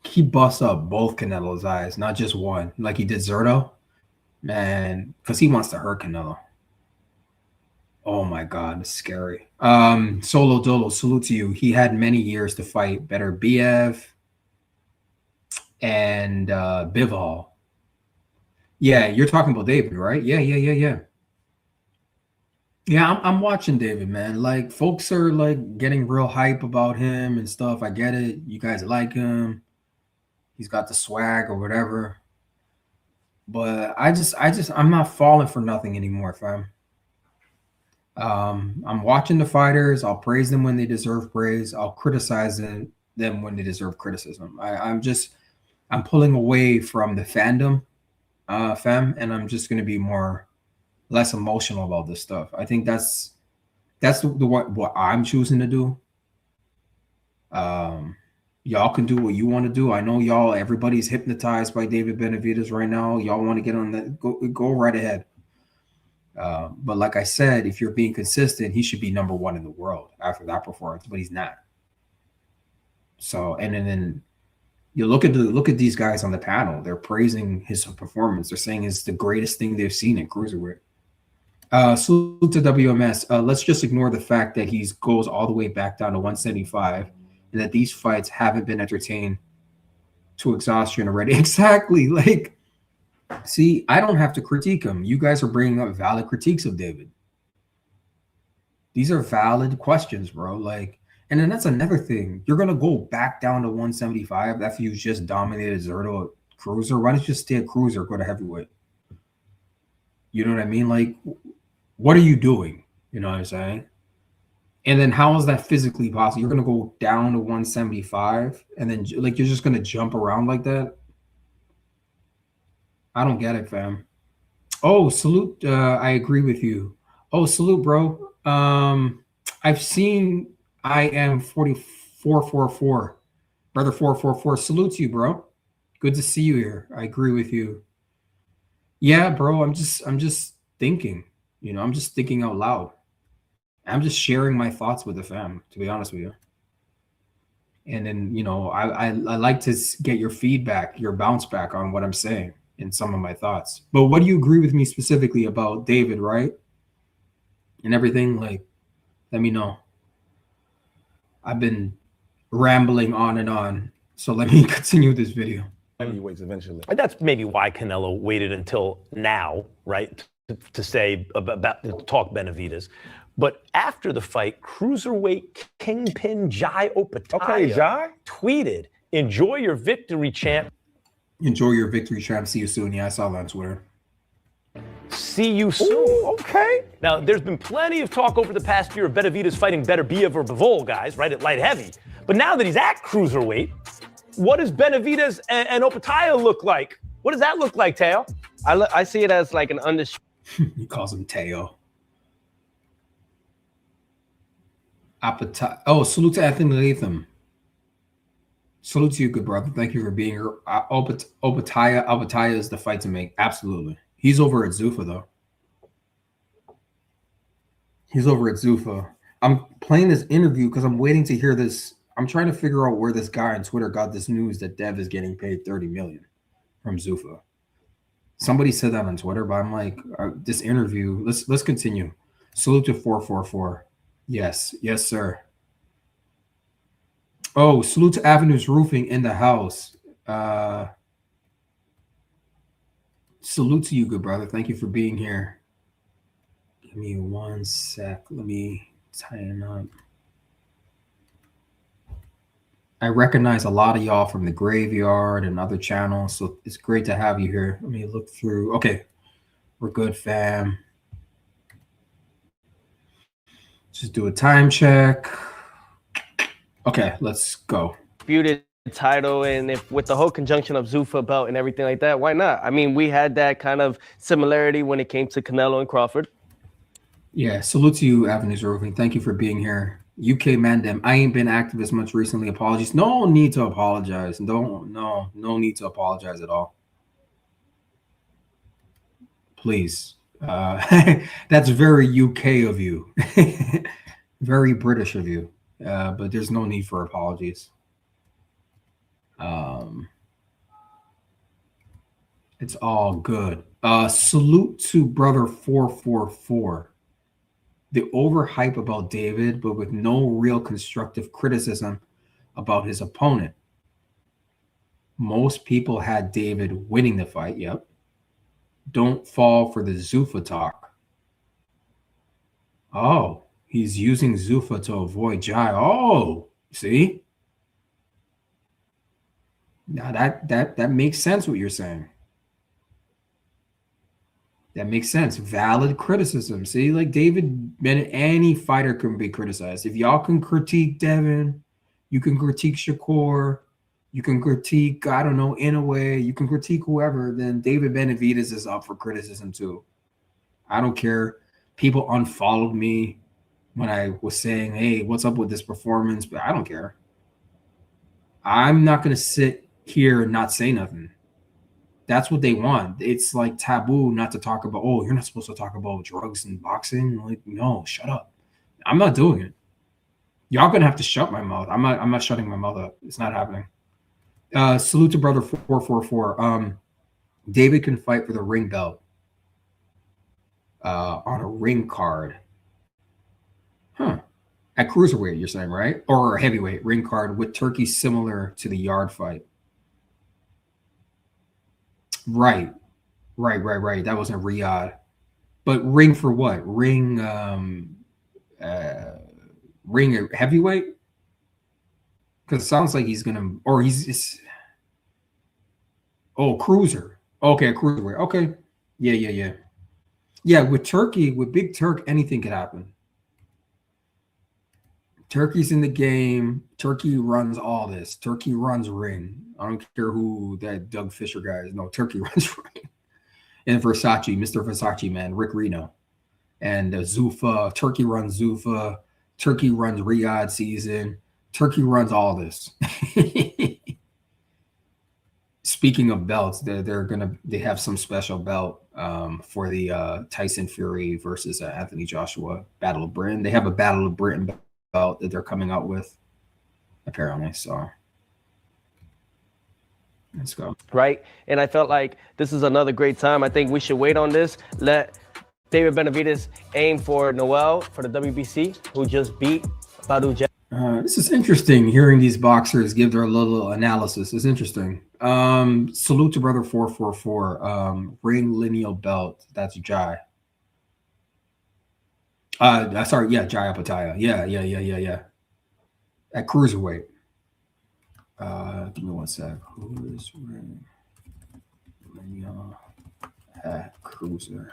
[SPEAKER 1] He busts up both Canelo's eyes, not just one, like he did Zurdo. Man, because he wants to hurt Canelo. Oh my God, it's scary. Solo Dolo, salute to you. He had many years to fight better Biev and Bivol. Yeah, you're talking about David, right? Yeah. Yeah, I'm watching David, man. Like, folks are like getting real hype about him and stuff. I get it. You guys like him. He's got the swag or whatever. But I'm not falling for nothing anymore, fam. I'm watching the fighters. I'll praise them when they deserve praise. I'll criticize them when they deserve criticism. I'm pulling away from the fandom, fam, and I'm just gonna be less emotional about this stuff. I think that's what I'm choosing to do. Y'all can do what you want to do. I know everybody's hypnotized by David Benavidez right now. Y'all want to get on that, go right ahead. But like I said, if you're being consistent, he should be number one in the world after that performance, but he's not. So, and then you look at these guys on the panel. They're praising his performance. They're saying it's the greatest thing they've seen in cruiserweight. Salute to WMS. Let's just ignore the fact that he goes all the way back down to 175 and that these fights haven't been entertained to exhaustion already. Exactly. Like, see, I don't have to critique him. You guys are bringing up valid critiques of David. These are valid questions, bro. Like, and then that's another thing. You're going to go back down to 175 after you just dominated Zurdo at cruiser. Why don't you just stay at cruiser, go to heavyweight? You know what I mean? Like, what are you doing? You know what I'm saying? And then how is that physically possible? You're going to go down to 175 and then like you're just going to jump around like that? I don't get it, fam. Oh, salute. I agree with you. Oh, salute, bro. I've seen I am 4444. Brother 444. Salute to you, bro. Good to see you here. I agree with you. Yeah, bro. I'm just thinking. You know, I'm just thinking out loud. I'm just sharing my thoughts with the fam, to be honest with you. And then, you know, I like to get your feedback, your bounce back on what I'm saying and some of my thoughts. But what do you agree with me specifically about David, right? And everything, like, let me know. I've been rambling on and on. So let me continue this video.
[SPEAKER 3] heavyweights eventually.
[SPEAKER 2] And that's maybe why Canelo waited until now, right, to say about to talk Benavidez. But after the fight, cruiserweight kingpin Jai Opataya tweeted, "Enjoy your victory, champ.
[SPEAKER 1] Enjoy your victory, champ. See you soon." Yeah, I saw that on Twitter.
[SPEAKER 2] See you soon.
[SPEAKER 3] Ooh, okay.
[SPEAKER 2] Now, there's been plenty of talk over the past year of Benavidez fighting Beterbiev or Bivol guys, right, at light heavy. But now that he's at cruiserweight, what does Benavidez and Opataya look like? What does that look like, Teo?
[SPEAKER 5] I see it as like an
[SPEAKER 1] He calls him Teo. Oh, salute to Anthony Latham. Salute to you, good brother. Thank you for being here. Opataya is the fight to make. Absolutely. He's over at Zuffa, though. He's over at Zuffa. I'm playing this interview because I'm waiting to hear this. I'm trying to figure out where this guy on Twitter got this news that Dev is getting paid $30 million from Zuffa. Somebody said that on Twitter, but I'm like, this interview. Let's continue. Salute to 444. Yes, sir. Oh, salute to Avenues Roofing in the house. Salute to you, good brother. Thank you for being here. Give me 1 sec. Let me tighten up. I recognize a lot of y'all from the graveyard and other channels, so it's great to have you here. Let me look through. Okay, we're good, fam. Just do a time check. Okay, let's go.
[SPEAKER 5] disputed title, and if with the whole conjunction of Zuffa belt and everything like that, why not? I mean, we had that kind of similarity when it came to Canelo and Crawford.
[SPEAKER 1] Yeah, salute to you, Avenues Roofing. Thank you for being here. UK Mandem, I ain't been active as much recently. Apologies. No need to apologize. No need to apologize at all. Please. That's very UK of you. Very British of you. But there's no need for apologies. It's all good. Salute to brother 444. The overhype about David, but with no real constructive criticism about his opponent. Most people had David winning the fight. Yep. Don't fall for the Zuffa talk. Oh, he's using Zuffa to avoid Jai. Oh, see? Now that makes sense what you're saying. That makes sense. Valid criticism. See, like David Bennett, any fighter can be criticized. If y'all can critique Devin, you can critique Shakur, you can critique, I don't know, Inoue, you can critique whoever, then David Benavidez is up for criticism too. I don't care. People unfollowed me when I was saying, hey, what's up with this performance? But I don't care. I'm not going to sit here and not say nothing. That's what they want. It's like taboo not to talk about, oh, you're not supposed to talk about drugs and boxing. Like, no, shut up. I'm not doing it. Y'all gonna have to shut my mouth. I'm not shutting my mouth up. It's not happening. Salute to brother 444. David can fight for the ring belt on a ring card. Huh. At cruiserweight, you're saying, right? Or heavyweight ring card with Turkey, similar to the Yard fight. Right. That was in Riyadh. But ring for what? Ring heavyweight? Because it sounds like he's gonna, or he's cruiser. Okay, cruiserweight. Okay. Yeah. Yeah, with Turkey, with Big Turk, anything could happen. Turkey's in the game. Turkey runs all this. Turkey runs ring. I don't care who that Doug Fisher guy is. No, Turkey runs ring. And Versace, Mr. Versace, man, Rick Reno. And Zuffa. Turkey runs Zuffa. Turkey runs Riyadh season. Turkey runs all this. Speaking of belts, they have some special belt for the Tyson Fury versus Anthony Joshua Battle of Britain. They have a Battle of Britain belt that they're coming out with, apparently. So let's go.
[SPEAKER 5] Right. And I felt like this is another great time. I think we should wait on this. Let David Benavidez aim for Noel for the WBC, who just beat Badu Jack.
[SPEAKER 1] This is interesting. Hearing these boxers give their little analysis is interesting. Salute to brother 444. Ring lineal belt. That's Jai. Sorry, yeah, Jai Apataya. Yeah. At cruiserweight. Give me one sec. Who's ring lineal at cruiser?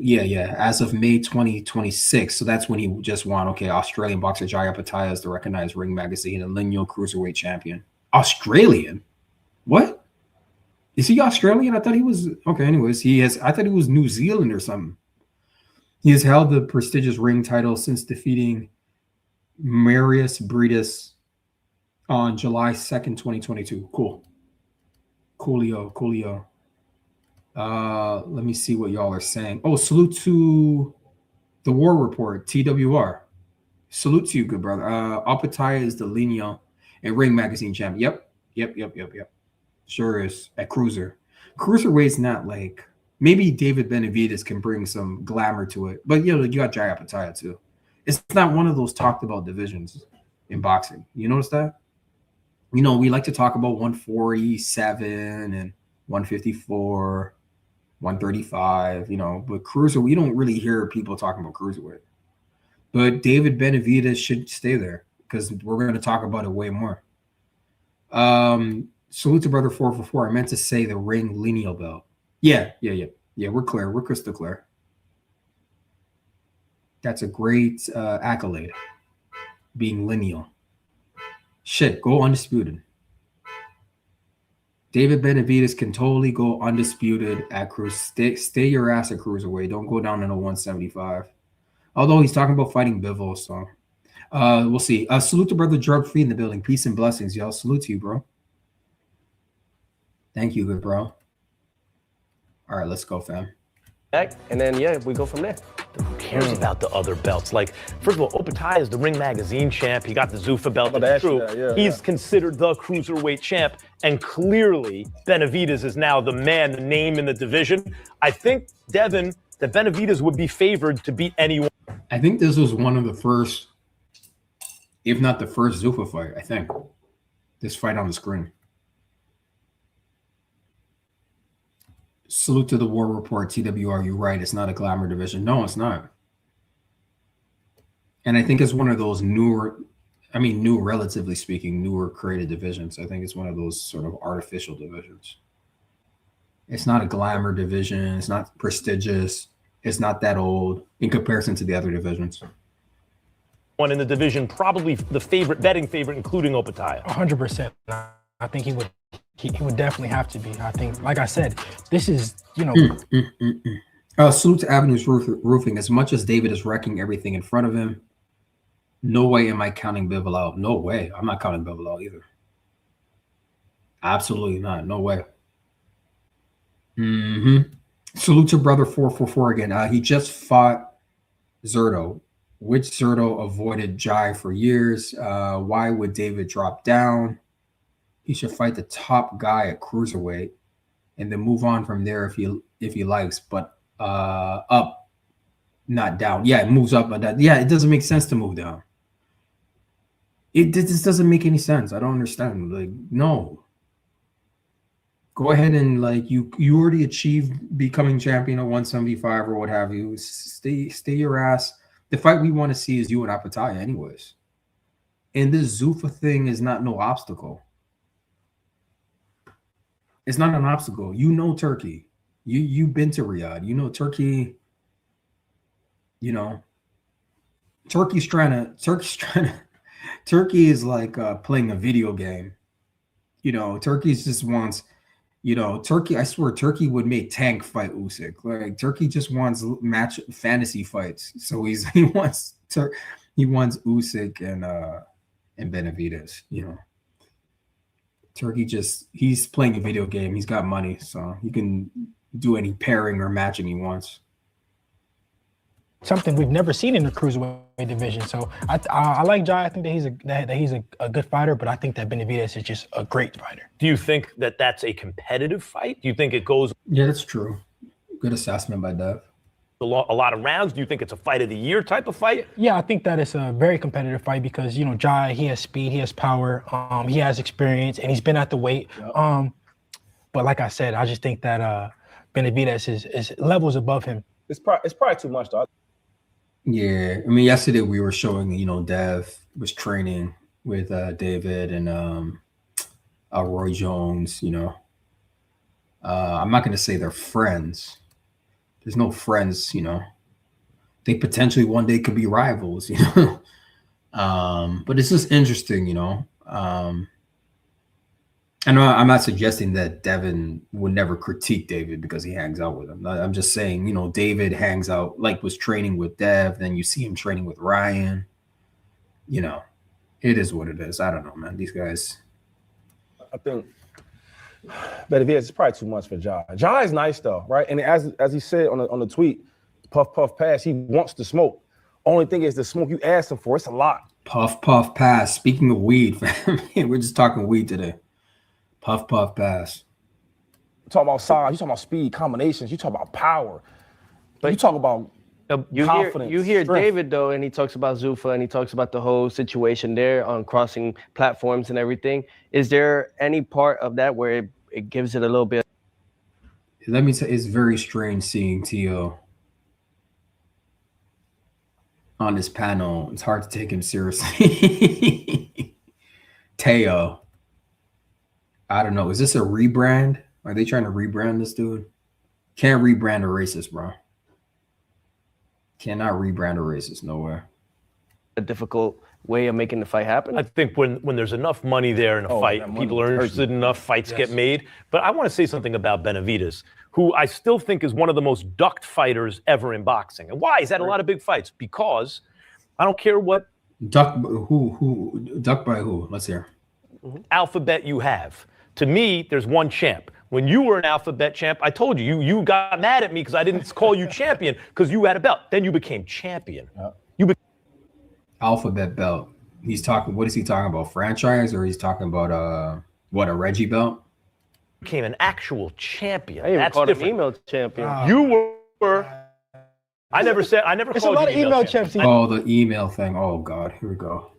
[SPEAKER 1] Yeah. As of May 2026. So that's when he just won. Okay, Australian boxer Jai Apataya is the recognized Ring Magazine and lineal cruiserweight champion. Australian? What? Is he Australian? I thought he was okay. Anyways, I thought he was New Zealand or something. He has held the prestigious ring title since defeating Marius Briedis on July 2nd, 2022. Coolio. Let me see what y'all are saying. Oh, salute to the War Report, TWR. Salute to you, good brother. Apataya is the lineal and Ring Magazine champ. Yep. Sure is at cruiser. Cruiserweight's not like, maybe David Benavidez can bring some glamour to it, but you got Jai Apataya too. It's not one of those talked about divisions in boxing. You notice that? We like to talk about 147 and 154, 135, but cruiser, we don't really hear people talking about cruiserweight. But David Benavidez should stay there because we're going to talk about it way more. Salute to brother 444. I meant to say the ring lineal belt. Yeah, we're clear. We're crystal clear. That's a great accolade, being lineal. Shit, go undisputed. David Benavidez can totally go undisputed at cruise. Stay your ass at cruiserweight. Don't go down in a 175. Although he's talking about fighting Bivol, so we'll see. Salute to brother Drug Free in the building. Peace and blessings, y'all. Salute to you, bro. Thank you, good bro. All right, let's go, fam.
[SPEAKER 5] And then, we go from there.
[SPEAKER 2] Who cares about the other belts? Like, first of all, Opataya is the Ring Magazine champ. He got the Zuffa belt. That's true. He's considered the cruiserweight champ. And clearly, Benavidez is now the name in the division. I think, Devin, that Benavidez would be favored to beat anyone.
[SPEAKER 1] I think this was one of the first, if not the first Zuffa fight, I think. This fight on the screen. Salute to the War Report, TWR. You're right. It's not a glamour division. No, it's not. And I think it's one of those new, relatively speaking, newer created divisions. I think it's one of those sort of artificial divisions. It's not a glamour division. It's not prestigious. It's not that old in comparison to the other divisions.
[SPEAKER 2] One in the division, probably the betting favorite, including Opataya.
[SPEAKER 4] 100%. I think he would definitely have to be. I think, like I said, this is,
[SPEAKER 1] Salute to Avenues Roofing. As much as David is wrecking everything in front of him, no way am I counting Bivol out. No way. I'm not counting Bivol out either. Absolutely not. No way. Salute to brother 444 again. He just fought Zurdo. Which Zurdo avoided Jai for years? Why would David drop down? He should fight the top guy at cruiserweight and then move on from there if he likes, but up, not down. Yeah, it moves up, but it doesn't make sense to move down. This doesn't make any sense. I don't understand. Like, no. Go ahead and you already achieved becoming champion at 175 or what have you. Stay your ass. The fight we want to see is you and Apataya anyways. And this Zuffa thing is not no obstacle. It's not an obstacle. Turkey. You've been to Riyadh. Turkey. Turkey is like playing a video game. Turkey just wants. Turkey. I swear, Turkey would make Tank fight Usyk. Like Turkey just wants match fantasy fights. So he wants Usyk and Benavidez. Turkey he's playing a video game. He's got money, so he can do any pairing or matching he wants.
[SPEAKER 4] Something we've never seen in the cruiserweight division. So I like Jai. I think that he's a good fighter, but I think that Benavidez is just a great fighter.
[SPEAKER 2] Do you think that that's a competitive fight? Do you think it goes?
[SPEAKER 1] Yeah, that's true. Good assessment by Dev.
[SPEAKER 2] a lot of rounds? Do you think it's a fight of the year type of fight?
[SPEAKER 4] Yeah, I think that it's a very competitive fight because, you know, Jai, he has speed, he has power, he has experience, and he's been at the weight. Yep. But like I said, I just think that Benavidez is levels above him.
[SPEAKER 3] It's probably too much, though.
[SPEAKER 1] Yeah, I mean, yesterday we were showing, you know, Dev was training with David and Roy Jones. You know, I'm not going to say they're friends. There's no friends, you know. They potentially one day could be rivals, you know. But it's just interesting, you know. I know I'm not suggesting that Devin would never critique David because he hangs out with him. I'm just saying, you know, David hangs out, like was training with Dev, then you see him training with Ryan. You know, it is what it is. I don't know, man. These guys.
[SPEAKER 3] I think Benavidez is probably too much for Jai. Jai is nice though, right? And as he said on the tweet, puff puff pass, he wants to smoke. Only thing is the smoke you asked him for, it's a lot.
[SPEAKER 1] Puff puff pass. Speaking of weed, we're just talking weed today. Puff, puff, pass.
[SPEAKER 3] You talk about size, you talk about speed, combinations, you talk about power. But you talk about confidence.
[SPEAKER 5] You hear
[SPEAKER 3] strength.
[SPEAKER 5] David, though, and he talks about Zuffa, and he talks about the whole situation there on crossing platforms and everything. Is there any part of that where it gives it a little bit?
[SPEAKER 1] Let me say, it's very strange seeing Tio on this panel. It's hard to take him seriously. Teo. I don't know. Is this a rebrand? Are they trying to rebrand this dude? Can't rebrand a racist, bro. Cannot rebrand a racist. Nowhere.
[SPEAKER 5] A difficult way of making the fight happen.
[SPEAKER 2] I think when there's enough money there in a fight, people are interested enough, fights get made. But I want to say something about Benavidez, who I still think is one of the most ducked fighters ever in boxing. And why? He's had a lot of big fights because I don't care what
[SPEAKER 1] ducked by who? Let's hear.
[SPEAKER 2] Alphabet you have. To me, there's one champ. When you were an alphabet champ, I told you, you got mad at me because I didn't call you champion because you had a belt. Then you became champion.
[SPEAKER 1] Alphabet belt. He's talking, what is he talking about? Franchise, or he's talking about a Reggie belt?
[SPEAKER 2] Became an actual champion.
[SPEAKER 5] I even
[SPEAKER 2] That's
[SPEAKER 5] called
[SPEAKER 2] different.
[SPEAKER 5] him email champion.
[SPEAKER 2] You were. I never
[SPEAKER 4] It's a
[SPEAKER 2] called
[SPEAKER 4] lot
[SPEAKER 2] you
[SPEAKER 4] of email champs.
[SPEAKER 1] Oh, the email thing. Oh God, here we go.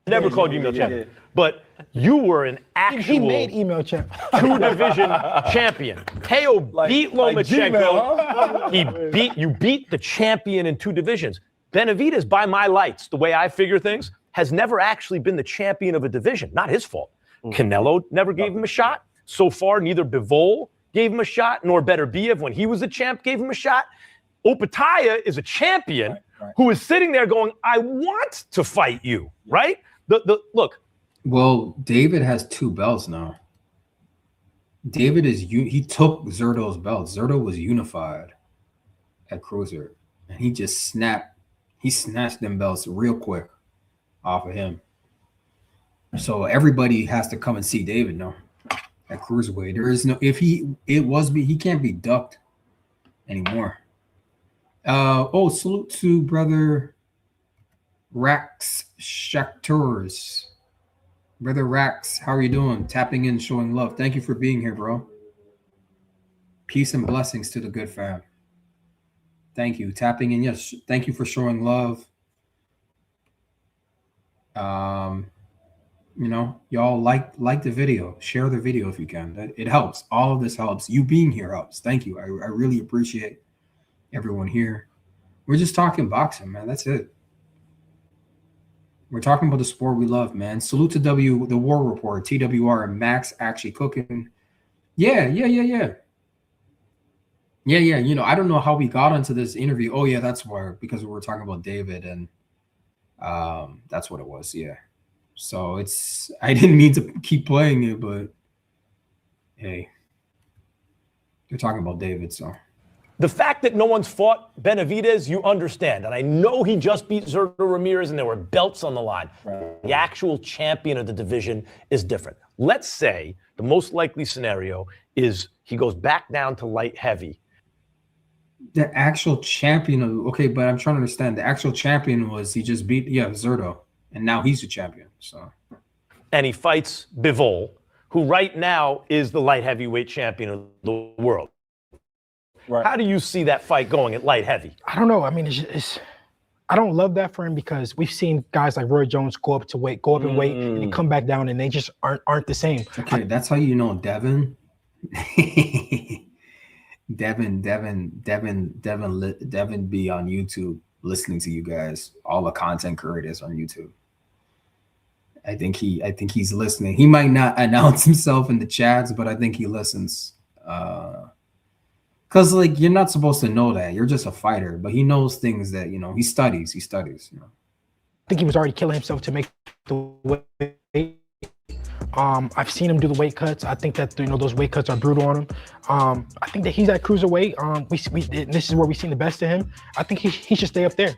[SPEAKER 2] I never called you email champion. But you were an actual
[SPEAKER 4] He made email champ.
[SPEAKER 2] 2-division champion. Teo beat Lomachenko. You beat the champion in 2 divisions. Benavidez, by my lights, the way I figure things, has never actually been the champion of a division. Not his fault. Canelo never gave him a shot. So far, neither Bivol gave him a shot, nor Beterbiev, when he was a champ, gave him a shot. Opataya is a champion who is sitting there going, I want to fight you, right? Look.
[SPEAKER 1] Well, David has 2 belts now. David he took Zurdo's belt. Zurdo was unified at cruiser, and he just snatched them belts real quick off of him. So everybody has to come and see David now at cruiserweight. There is no, he can't be ducked anymore. Salute to brother Rax Shakturs. Brother Rax, how are you doing? Tapping in, showing love. Thank you for being here, bro. Peace and blessings to the good fam. Thank you. Tapping in, yes. Thank you for showing love. You know, y'all like the video. Share the video if you can. It helps. All of this helps. You being here helps. Thank you. I really appreciate everyone here. We're just talking boxing, man. That's it. We're talking about the sport we love, man. Salute to the War Report, TWR, and Max actually cooking. Yeah. You know, I don't know how we got into this interview. Oh, yeah, that's why, because we were talking about David, and that's what it was. Yeah. So I didn't mean to keep playing it, but hey, they're talking about David, so.
[SPEAKER 2] The fact that no one's fought Benavidez, you understand. And I know he just beat Zurdo Ramirez and there were belts on the line. Right. The actual champion of the division is different. Let's say the most likely scenario is he goes back down to light heavy.
[SPEAKER 1] The actual champion okay, but I'm trying to understand. The actual champion was he just beat Zurdo, and now he's a champion. So,
[SPEAKER 2] and he fights Bivol, who right now is the light heavyweight champion of the world.
[SPEAKER 3] Right.
[SPEAKER 2] How do you see that fight going at light heavy?
[SPEAKER 4] I don't know. I mean, it's I don't love that for him because we've seen guys like Roy Jones go up in weight, and then come back down, and they just aren't the same.
[SPEAKER 1] Okay, that's how you know Devin. Devin be on YouTube listening to you guys, all the content creators on YouTube. I think he's listening. He might not announce himself in the chats, but I think he listens. Because like you're not supposed to know that. You're just a fighter, but he knows things that he studies. He studies.
[SPEAKER 4] I think he was already killing himself to make the weight. I've seen him do the weight cuts. I think that those weight cuts are brutal on him. I think that he's at cruiserweight. This is where we've seen the best of him. I think he should stay up there.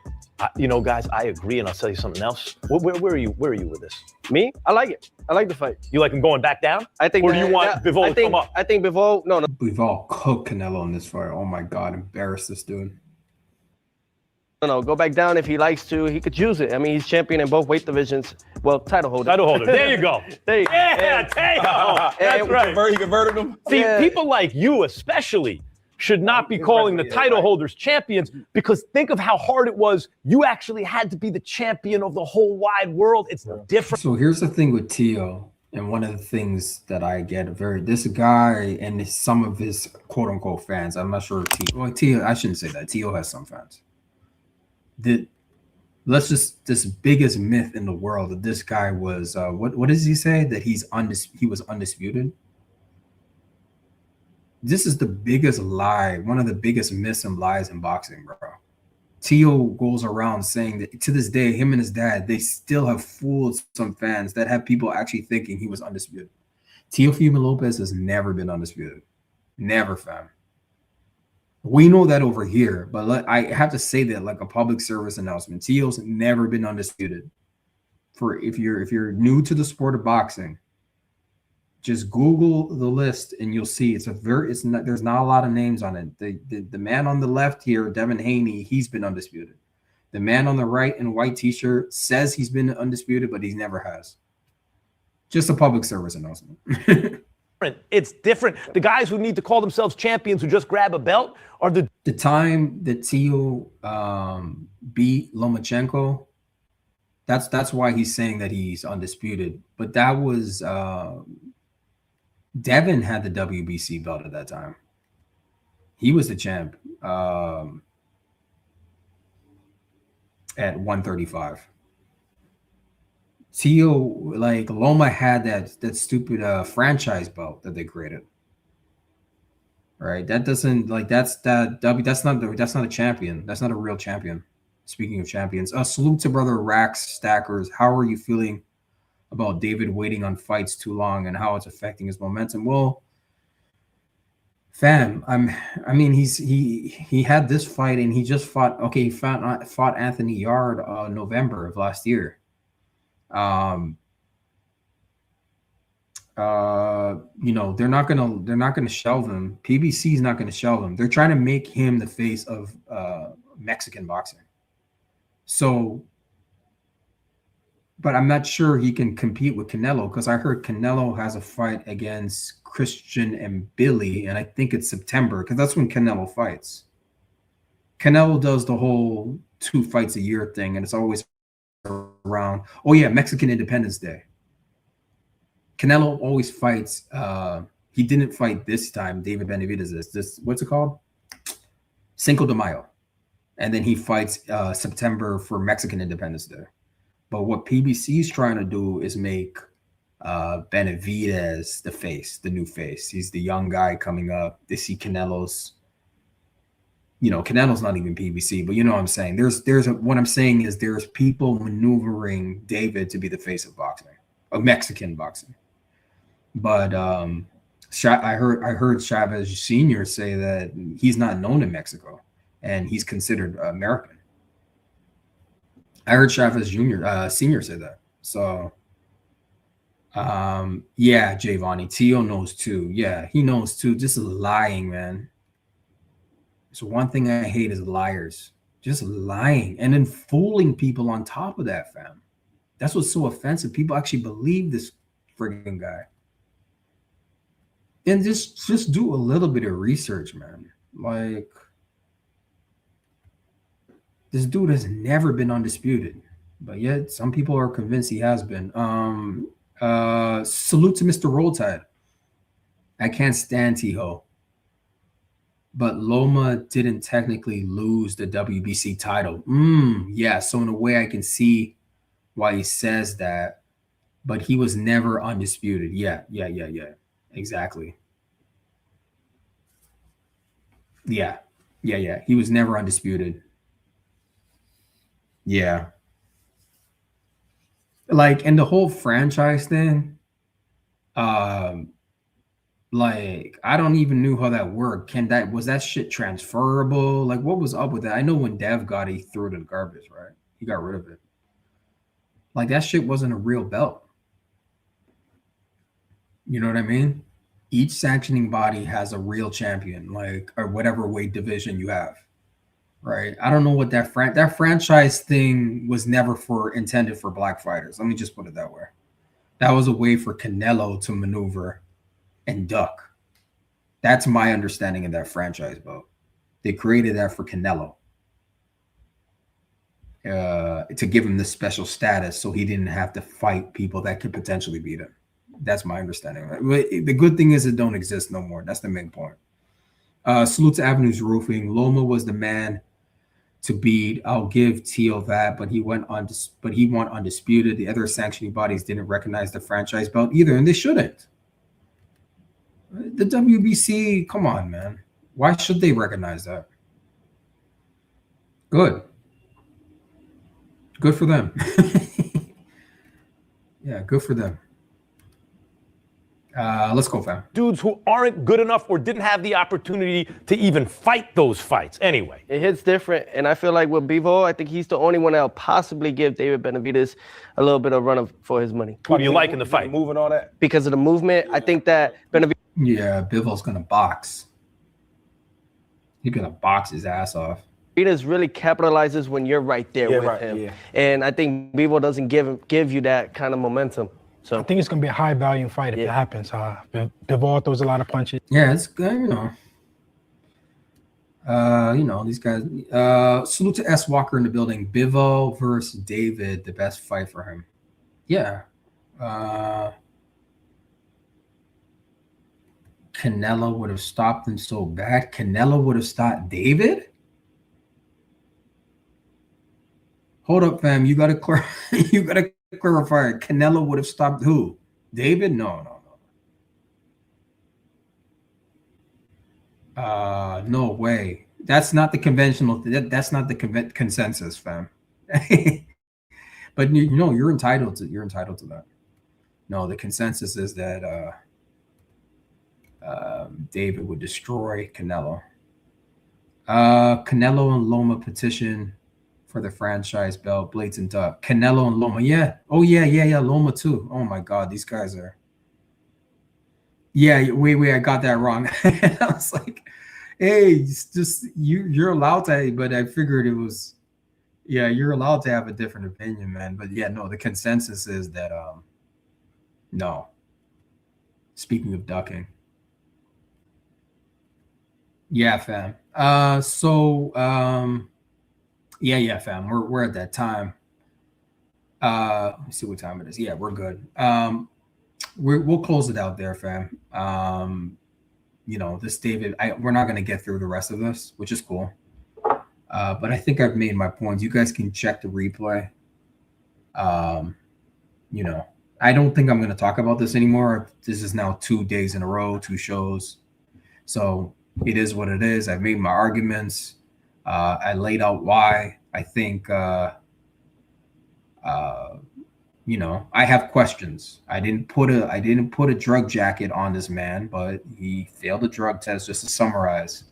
[SPEAKER 2] Guys, I agree, and I'll tell you something else. Where are you with this?
[SPEAKER 5] Me? I like it. I like the fight.
[SPEAKER 2] You like him going back down?
[SPEAKER 5] I think.
[SPEAKER 2] Or do you want Bivol to come up?
[SPEAKER 5] I think Bivol. No.
[SPEAKER 1] We've all cooked Canelo in this fight. Oh my God, embarrass this dude.
[SPEAKER 5] No, go back down if he likes to. He could use it. I mean, he's champion in both weight divisions. Well, title holder.
[SPEAKER 2] There you go. Yeah, Teo. That's right.
[SPEAKER 3] He converted them.
[SPEAKER 2] See, people like you especially should not be calling the title holders champions, because think of how hard it was. You actually had to be the champion of the whole wide world. It's different.
[SPEAKER 1] So here's the thing with Teo, and one of the things that I get this guy and some of his quote unquote fans. I'm not sure Teo. I shouldn't say that. Teo has some fans. This biggest myth in the world that this guy was what does he say, that he was undisputed? This is the biggest lie, one of the biggest myths and lies in boxing, bro. Teo goes around saying that to this day, him and his dad, they still have fooled some fans that have people actually thinking he was undisputed. Teofimo Lopez has never been undisputed. Never, fam. We know that over here, but I have to say that like a public service announcement. Teo's never been undisputed. For if you're new to the sport of boxing, just Google the list and you'll see there's not a lot of names on it. The man on the left here, Devin Haney, he's been undisputed. The man on the right in white t-shirt says he's been undisputed, but he never has. Just a public service announcement.
[SPEAKER 2] It's different. The guys who need to call themselves champions who just grab a belt are the
[SPEAKER 1] time that Teo beat Lomachenko. That's why he's saying that he's undisputed. But that was Devin had the WBC belt at that time. He was the champ at 135. Teo, like Loma had that stupid franchise belt that they created. Right? That doesn't that's not a champion. That's not a real champion. Speaking of champions, salute to brother Rax Stackers. How are you feeling about David waiting on fights too long and how it's affecting his momentum? Well, fam, he had this fight and he just fought. Okay, he fought Anthony Yard November of last year. They're not gonna shelve him. PBC is not gonna shelve him. They're trying to make him the face of Mexican boxing. So, but I'm not sure he can compete with Canelo, because I heard Canelo has a fight against Christian and Billy, and I think it's September, because that's when Canelo fights. Canelo does the whole 2 fights a year thing, and it's always around, Mexican Independence Day. Canelo always fights. He didn't fight this time. David Benavidez this what's it called? Cinco de Mayo. And then he fights September for Mexican Independence Day. But what PBC is trying to do is make Benavidez the new face. He's the young guy coming up. They see Canelo's. Canelo's not even PBC, but you know what I'm saying. What I'm saying is there's people maneuvering David to be the face of boxing, of Mexican boxing. But I heard Chavez Sr. say that he's not known in Mexico and he's considered American. I heard Chavez Sr. say that. So, Javani, Teo knows too. Yeah, he knows too. Just lying, man. So one thing I hate is liars. Just lying and then fooling people on top of that, fam. That's what's so offensive. People actually believe this friggin' guy. And just do a little bit of research, man. Like, this dude has never been undisputed, but yet some people are convinced he has been. Salute to Mr. Roll Tide. I can't stand T-Ho. But Loma didn't technically lose the WBC title. Yeah, so in a way I can see why he says that, but he was never undisputed. Yeah. Exactly. Yeah. He was never undisputed. Yeah. Like, and the whole franchise thing, like, I don't even know how that worked. Was that shit transferable? Like, what was up with that? I know when Dev got it, he threw it in the garbage, right? He got rid of it. Like, that shit wasn't a real belt. You know what I mean? Each sanctioning body has a real champion, like, or whatever weight division you have, right? I don't know what that franchise thing was never intended for black fighters. Let me just put it that way. That was a way for Canelo to maneuver and duck. That's my understanding of that franchise belt. They created that for Canelo to give him this special status so he didn't have to fight people that could potentially beat him. That's my understanding. The good thing is it don't exist no more. That's the main point. Salute to Avenues Roofing. Loma was the man to beat. I'll give Tio that, but he went undisputed. The other sanctioning bodies didn't recognize the franchise belt either, and they shouldn't. The WBC, come on, man. Why should they recognize that? Good for them. Yeah, good for them. Let's go, fam.
[SPEAKER 2] Dudes who aren't good enough or didn't have the opportunity to even fight those fights anyway.
[SPEAKER 5] It hits different, and I feel like with Bivol, I think he's the only one that'll possibly give David Benavidez a little bit of run for his money.
[SPEAKER 2] Who do you like in the fight?
[SPEAKER 3] Moving all that?
[SPEAKER 5] Because of the movement, I think that Benavidez...
[SPEAKER 1] Yeah, Bivol's going to box. He's going to box his ass off.
[SPEAKER 5] Benavidez really capitalizes when you're right there with him. Yeah. And I think Bivol doesn't give you that kind of momentum. So
[SPEAKER 4] I think it's going to be a high volume fight if it happens. Bivol throws a lot of punches.
[SPEAKER 1] Yeah, it's good, these guys. Salute to S. Walker in the building. Bivol versus David, the best fight for him. Yeah. Canelo would have stopped him so bad. Canelo would have stopped David? Hold up, fam. You gotta clarify. Canelo would have stopped who? David? No. No way. That's not the conventional. That's not the consensus, fam. But you're entitled to that. No, the consensus is that David would destroy Canelo. Canelo and Loma petition for the franchise belt, Blades and Duck. Canelo and Loma, yeah. Oh yeah. Loma too. Oh my God, these guys are. Yeah, wait, I got that wrong. I was like, hey, it's just you're allowed to, but I figured it was. Yeah, you're allowed to have a different opinion, man. But yeah, no, the consensus is that no. Speaking of ducking. Yeah, fam. Yeah, fam. We're at that time. Let me see what time it is. Yeah, we're good. We'll close it out there, fam. This David, we're not gonna get through the rest of this, which is cool. But I think I've made my points. You guys can check the replay. I don't think I'm gonna talk about this anymore. This is now 2 days in a row, 2 shows. So it is what it is. I've made my arguments. I laid out why I think, I have questions. I didn't put a drug jacket on this man, but he failed a drug test. Just to summarize,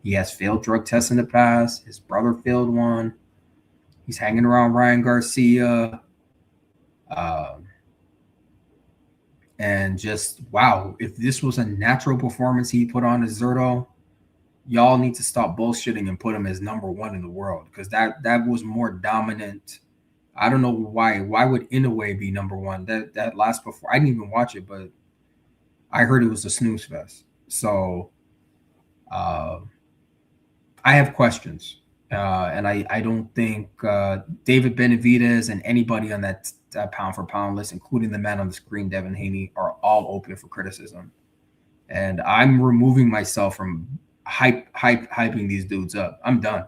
[SPEAKER 1] he has failed drug tests in the past. His brother failed one. He's hanging around Ryan Garcia. And just, wow, if this was a natural performance he put on as Zurdo, y'all need to stop bullshitting and put him as #1 in the world, because that was more dominant. I don't know why. Why would Inoue be #1? That last before, I didn't even watch it, but I heard it was a snooze fest. So I have questions. And I don't think David Benavidez and anybody on that pound for pound list, including the man on the screen, Devin Haney, are all open for criticism. And I'm removing myself from hyping these dudes up. I'm done.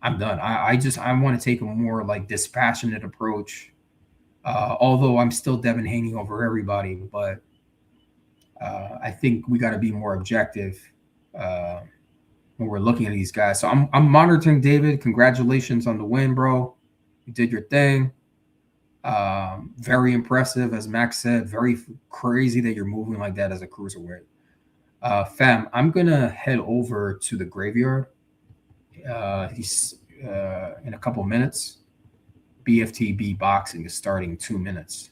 [SPEAKER 1] I want to take a more like dispassionate approach. Although I'm still Devin Haney over everybody, but I think we got to be more objective when we're looking at these guys. So I'm monitoring David. Congratulations on the win, bro. You did your thing. Very impressive, as Max said. Very crazy that you're moving like that as a cruiserweight. Fam, I'm gonna head over to the graveyard. He's in a couple minutes. BFTB boxing is starting 2 minutes.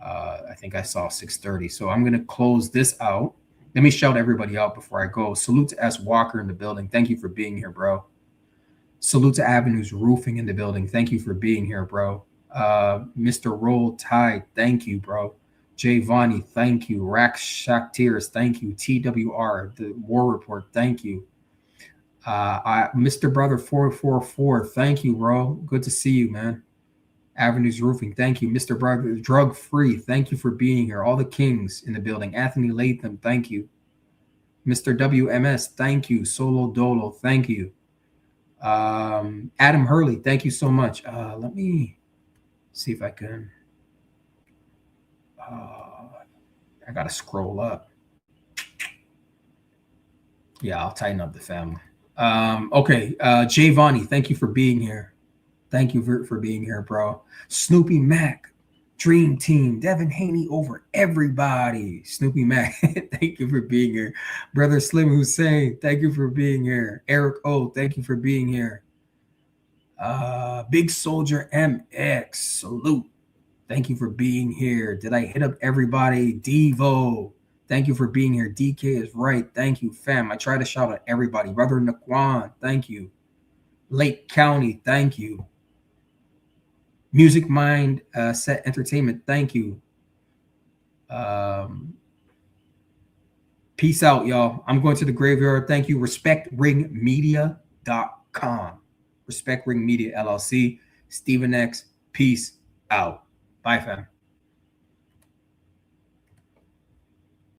[SPEAKER 1] I think I saw 6:30. So I'm gonna close this out. Let me shout everybody out before I go. Salute to S. Walker in the building. Thank you for being here, bro. Salute to Avenues Roofing in the building. Thank you for being here, bro. Mr. Roll Tide, thank you, bro. Jay Vani, thank you. Rax Shaktirs, thank you. TWR, the War Report, thank you. Mr. Brother 444, thank you, bro. Good to see you, man. Avenues Roofing, thank you. Mr. Brother Drug Free, thank you for being here. All the kings in the building. Anthony Latham, thank you. Mr. WMS, thank you. Solo Dolo, thank you. Adam Hurley, thank you so much. Let me see if I can. I gotta scroll up. Yeah, I'll tighten up the family. Okay, Jay Vani, thank you for being here. Thank you for being here, bro. Snoopy Mac, Dream Team, Devin Haney over everybody. Snoopy Mac, thank you for being here. Brother Slim Hussein, thank you for being here. Eric O, thank you for being here. Big Soldier MX, salute. Thank you for being here. Did I hit up everybody? Devo, thank you for being here. DK is right. Thank you, fam. I try to shout at everybody. Brother Naquan, thank you. Lake County, thank you. Music Mind Set Entertainment, thank you. Peace out, y'all. I'm going to the graveyard. Thank you. Respectringmedia.com. Respect Ring Media LLC. Stephen X. Peace out. Bye, fam.